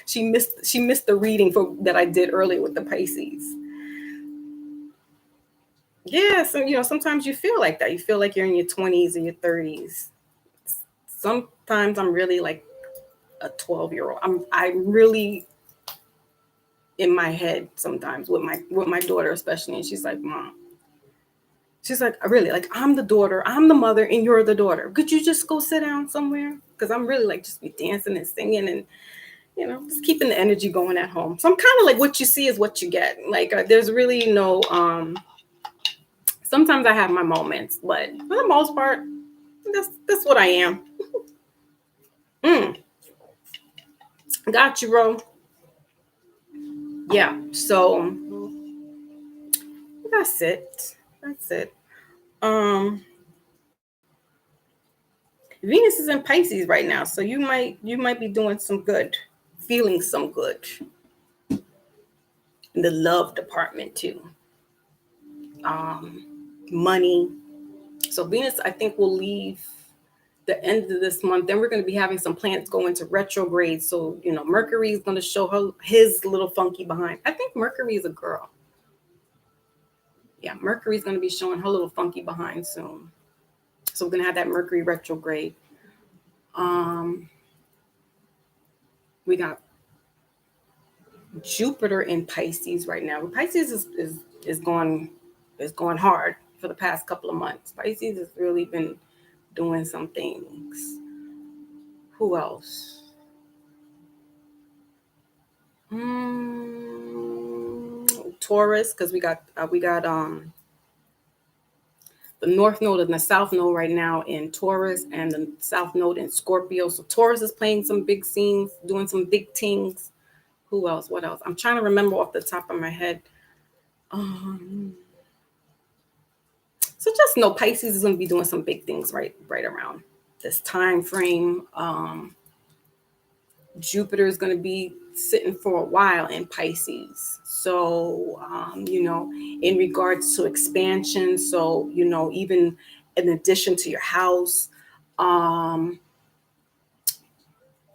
She missed the reading that I did earlier with the Pisces. Yeah, so sometimes you feel like that. You feel like you're in your 20s or your 30s. Sometimes I'm really like a 12-year-old. I'm really in my head sometimes with my daughter especially, and she's like, Mom. She's like, really, like I'm the daughter, I'm the mother, and you're the daughter. Could you just go sit down somewhere? Because I'm really like just be dancing and singing and just keeping the energy going at home. So I'm kind of like, what you see is what you get. Like there's really no sometimes I have my moments, but for the most part, that's what I am. Got you, bro. Yeah, so that's it. um Venus is in Pisces right now, so you might be doing some good, feeling some good in the love department too. Money. So Venus, I think, will leave the end of this month. Then we're going to be having some planets go into retrograde. So Mercury is going to show his little funky behind. I think Mercury is a girl. Yeah, Mercury is going to be showing her little funky behind soon. So we're going to have that Mercury retrograde. We got Jupiter in Pisces right now. Pisces is going hard for the past couple of months. Pisces has really been doing some things. Who else? Taurus, because we got the North Node and the South Node right now in Taurus, and the South Node in Scorpio. So Taurus is playing some big scenes, doing some big things. Who else? What else? I'm trying to remember off the top of my head. So just know Pisces is going to be doing some big things right around this time frame. Jupiter is going to be sitting for a while in Pisces. So, in regards to expansion, so, even in addition to your house,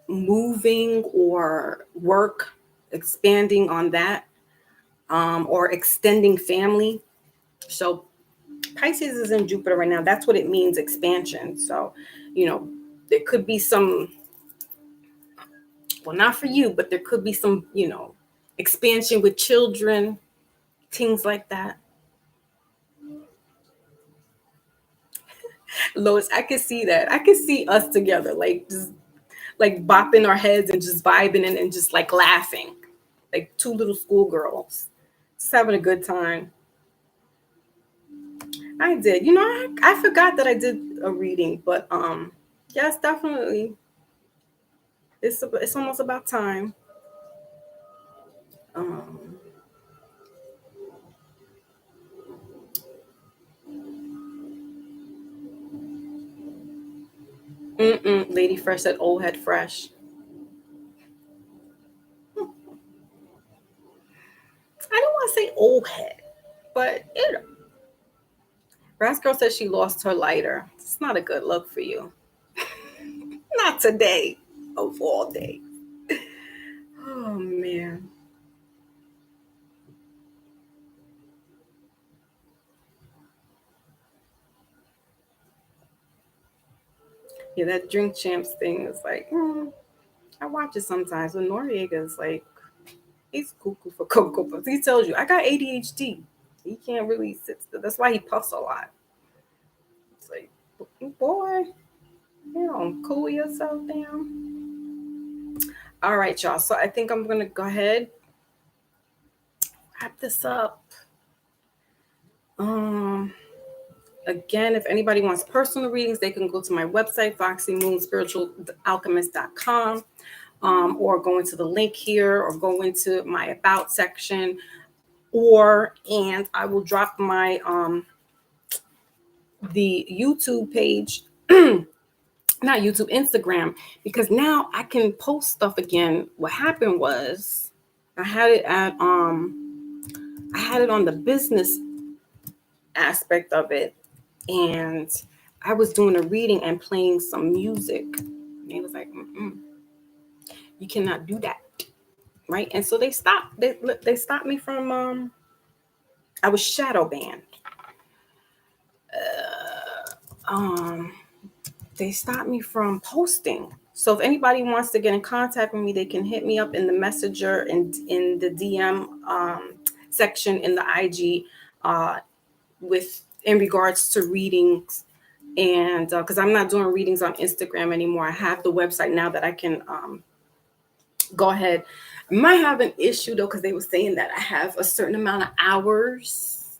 moving or work, expanding on that, or extending family. So Pisces is in Jupiter right now. That's what it means, expansion. So, there could be some, well, not for you, but there could be some, expansion with children, things like that. Lois, I can see that. I can see us together, like just like bopping our heads and just vibing and just like laughing, like two little schoolgirls, just having a good time. I did. I forgot that I did a reading, but yes, definitely. It's almost about time. Um, Lady Fresh said old head fresh. I don't want to say old head, but Brass Girl says she lost her lighter. It's not a good look for you. Not today, of all days. Oh man. Yeah, that Drink Champs thing is like, I watch it sometimes. But Noriega is like, he's cuckoo for Cocoa Puffs. He tells you, I got ADHD. He can't really sit still. That's why he puffs a lot. It's like, boy, cool yourself down. All right, y'all. So I think I'm gonna go ahead, wrap this up. Again, if anybody wants personal readings, they can go to my website, foxymoonspiritualalchemist.com, or go into the link here, or go into my about section, and I will drop my the YouTube page, not YouTube, Instagram, because now I can post stuff again. What happened was I had it on the business aspect of it, and I was doing a reading and playing some music. And they was like, you cannot do that, right? And so they stopped. They stopped me from. I was shadow banned. They stopped me from posting. So if anybody wants to get in contact with me, they can hit me up in the messenger and in the DM section in the IG with in regards to readings. And because I'm not doing readings on Instagram anymore, I have the website now that I can go ahead. I might have an issue though, because they were saying that I have a certain amount of hours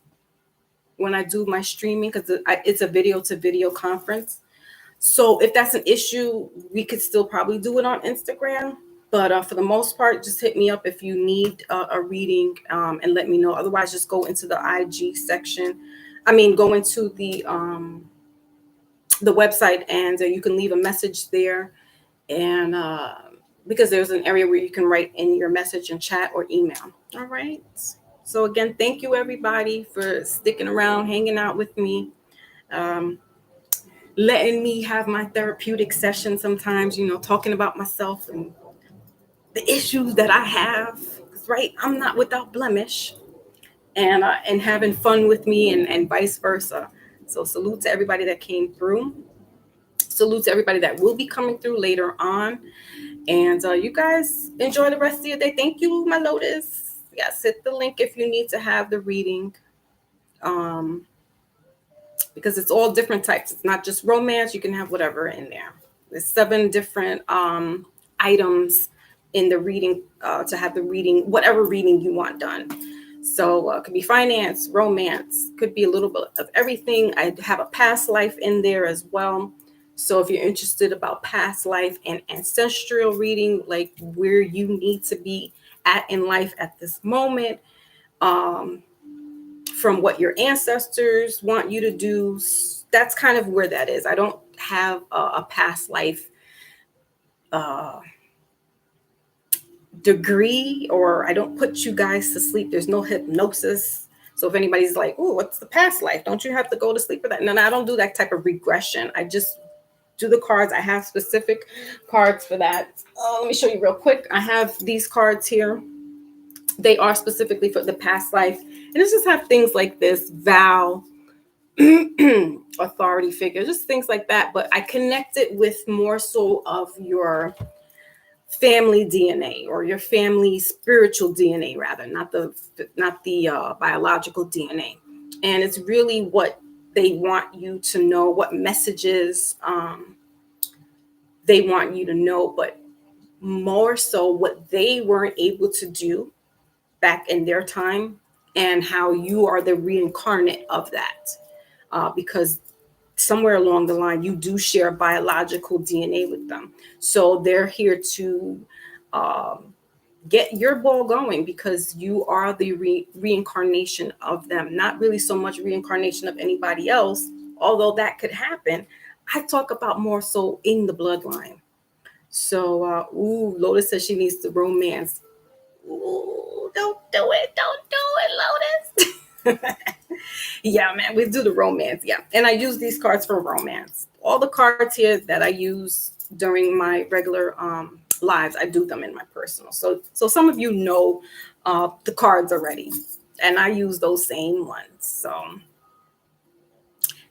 when I do my streaming, because it's a video to video conference. So if that's an issue, we could still probably do it on Instagram. But for the most part, just hit me up if you need a reading, and let me know. Otherwise, just go into the IG section. Go into the website, and you can leave a message there. And because there's an area where you can write in your message and chat or email. All right. So again, thank you everybody for sticking around, hanging out with me. Letting me have my therapeutic session sometimes, talking about myself and the issues that I have. Right, I'm not without blemish, and having fun with me, and vice versa. So salute to everybody that came through. Salute to everybody that will be coming through later on. And you guys enjoy the rest of your day. Thank you, my Lotus. Yes, hit the link if you need to have the reading. Because it's all different types. It's not just romance. You can have whatever in there. There's 7 different items in the reading, to have the reading, whatever reading you want done. So it could be finance, romance, could be a little bit of everything. I have a past life in there as well. So if you're interested about past life and ancestral reading, like where you need to be at in life at this moment, from what your ancestors want you to do, that's kind of where that is. I don't have a past life degree, or I don't put you guys to sleep. There's no hypnosis. So if anybody's like, oh, what's the past life? Don't you have to go to sleep for that? No, I don't do that type of regression. I just do the cards. I have specific cards for that. Let me show you real quick. I have these cards here. They are specifically for the past life. And it's just have things like this: vow, authority figure, just things like that. But I connect it with more so of your family DNA, or your family spiritual DNA, rather, not the biological DNA. And it's really what they want you to know, what messages they want you to know, but more so what they weren't able to do back in their time, and how you are the reincarnate of that, because somewhere along the line you do share biological DNA with them. So they're here to get your ball going, because you are the reincarnation of them. Not really so much reincarnation of anybody else, although that could happen. I talk about more so in the bloodline. So Lotus says she needs the romance. Ooh, don't do it, Lotus. Yeah, man, we do the romance. Yeah. And I use these cards for romance. All the cards here that I use during my regular lives, I do them in my personal. So some of you know the cards already, and I use those same ones. So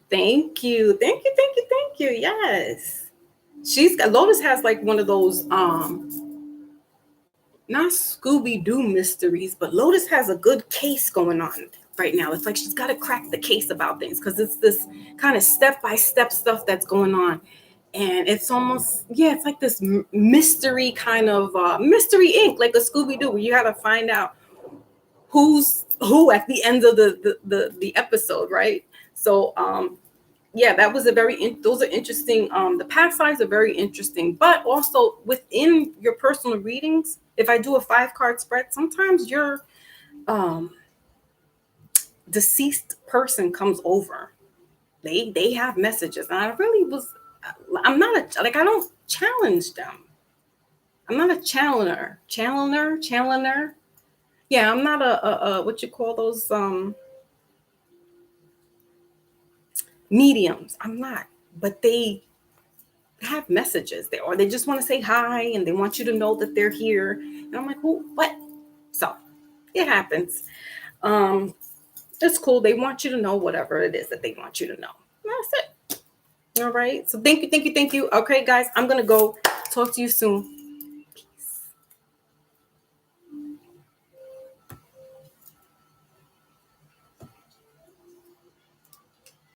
thank you. Yes. Lotus has like one of those not Scooby-Doo mysteries, but Lotus has a good case going on right now. It's like she's got to crack the case about things, because it's this kind of step-by-step stuff that's going on. And it's almost, it's like this mystery kind of Mystery Inc., like a Scooby-Doo, where you got to find out who's who at the end of the episode, right? So that was those are interesting. The past lives are very interesting, but also within your personal readings, if I do a 5-card spread, sometimes your deceased person comes over. They have messages, and I'm not I don't challenge them. I'm not a challenger. Yeah, I'm not a what you call those mediums. I'm not, but they have messages there, or they just want to say hi, and they want you to know that they're here. And I'm like, who? What? So it happens. It's cool. They want you to know whatever it is that they want you to know. That's it. All right. So thank you. Okay, guys, I'm gonna go. Talk to you soon.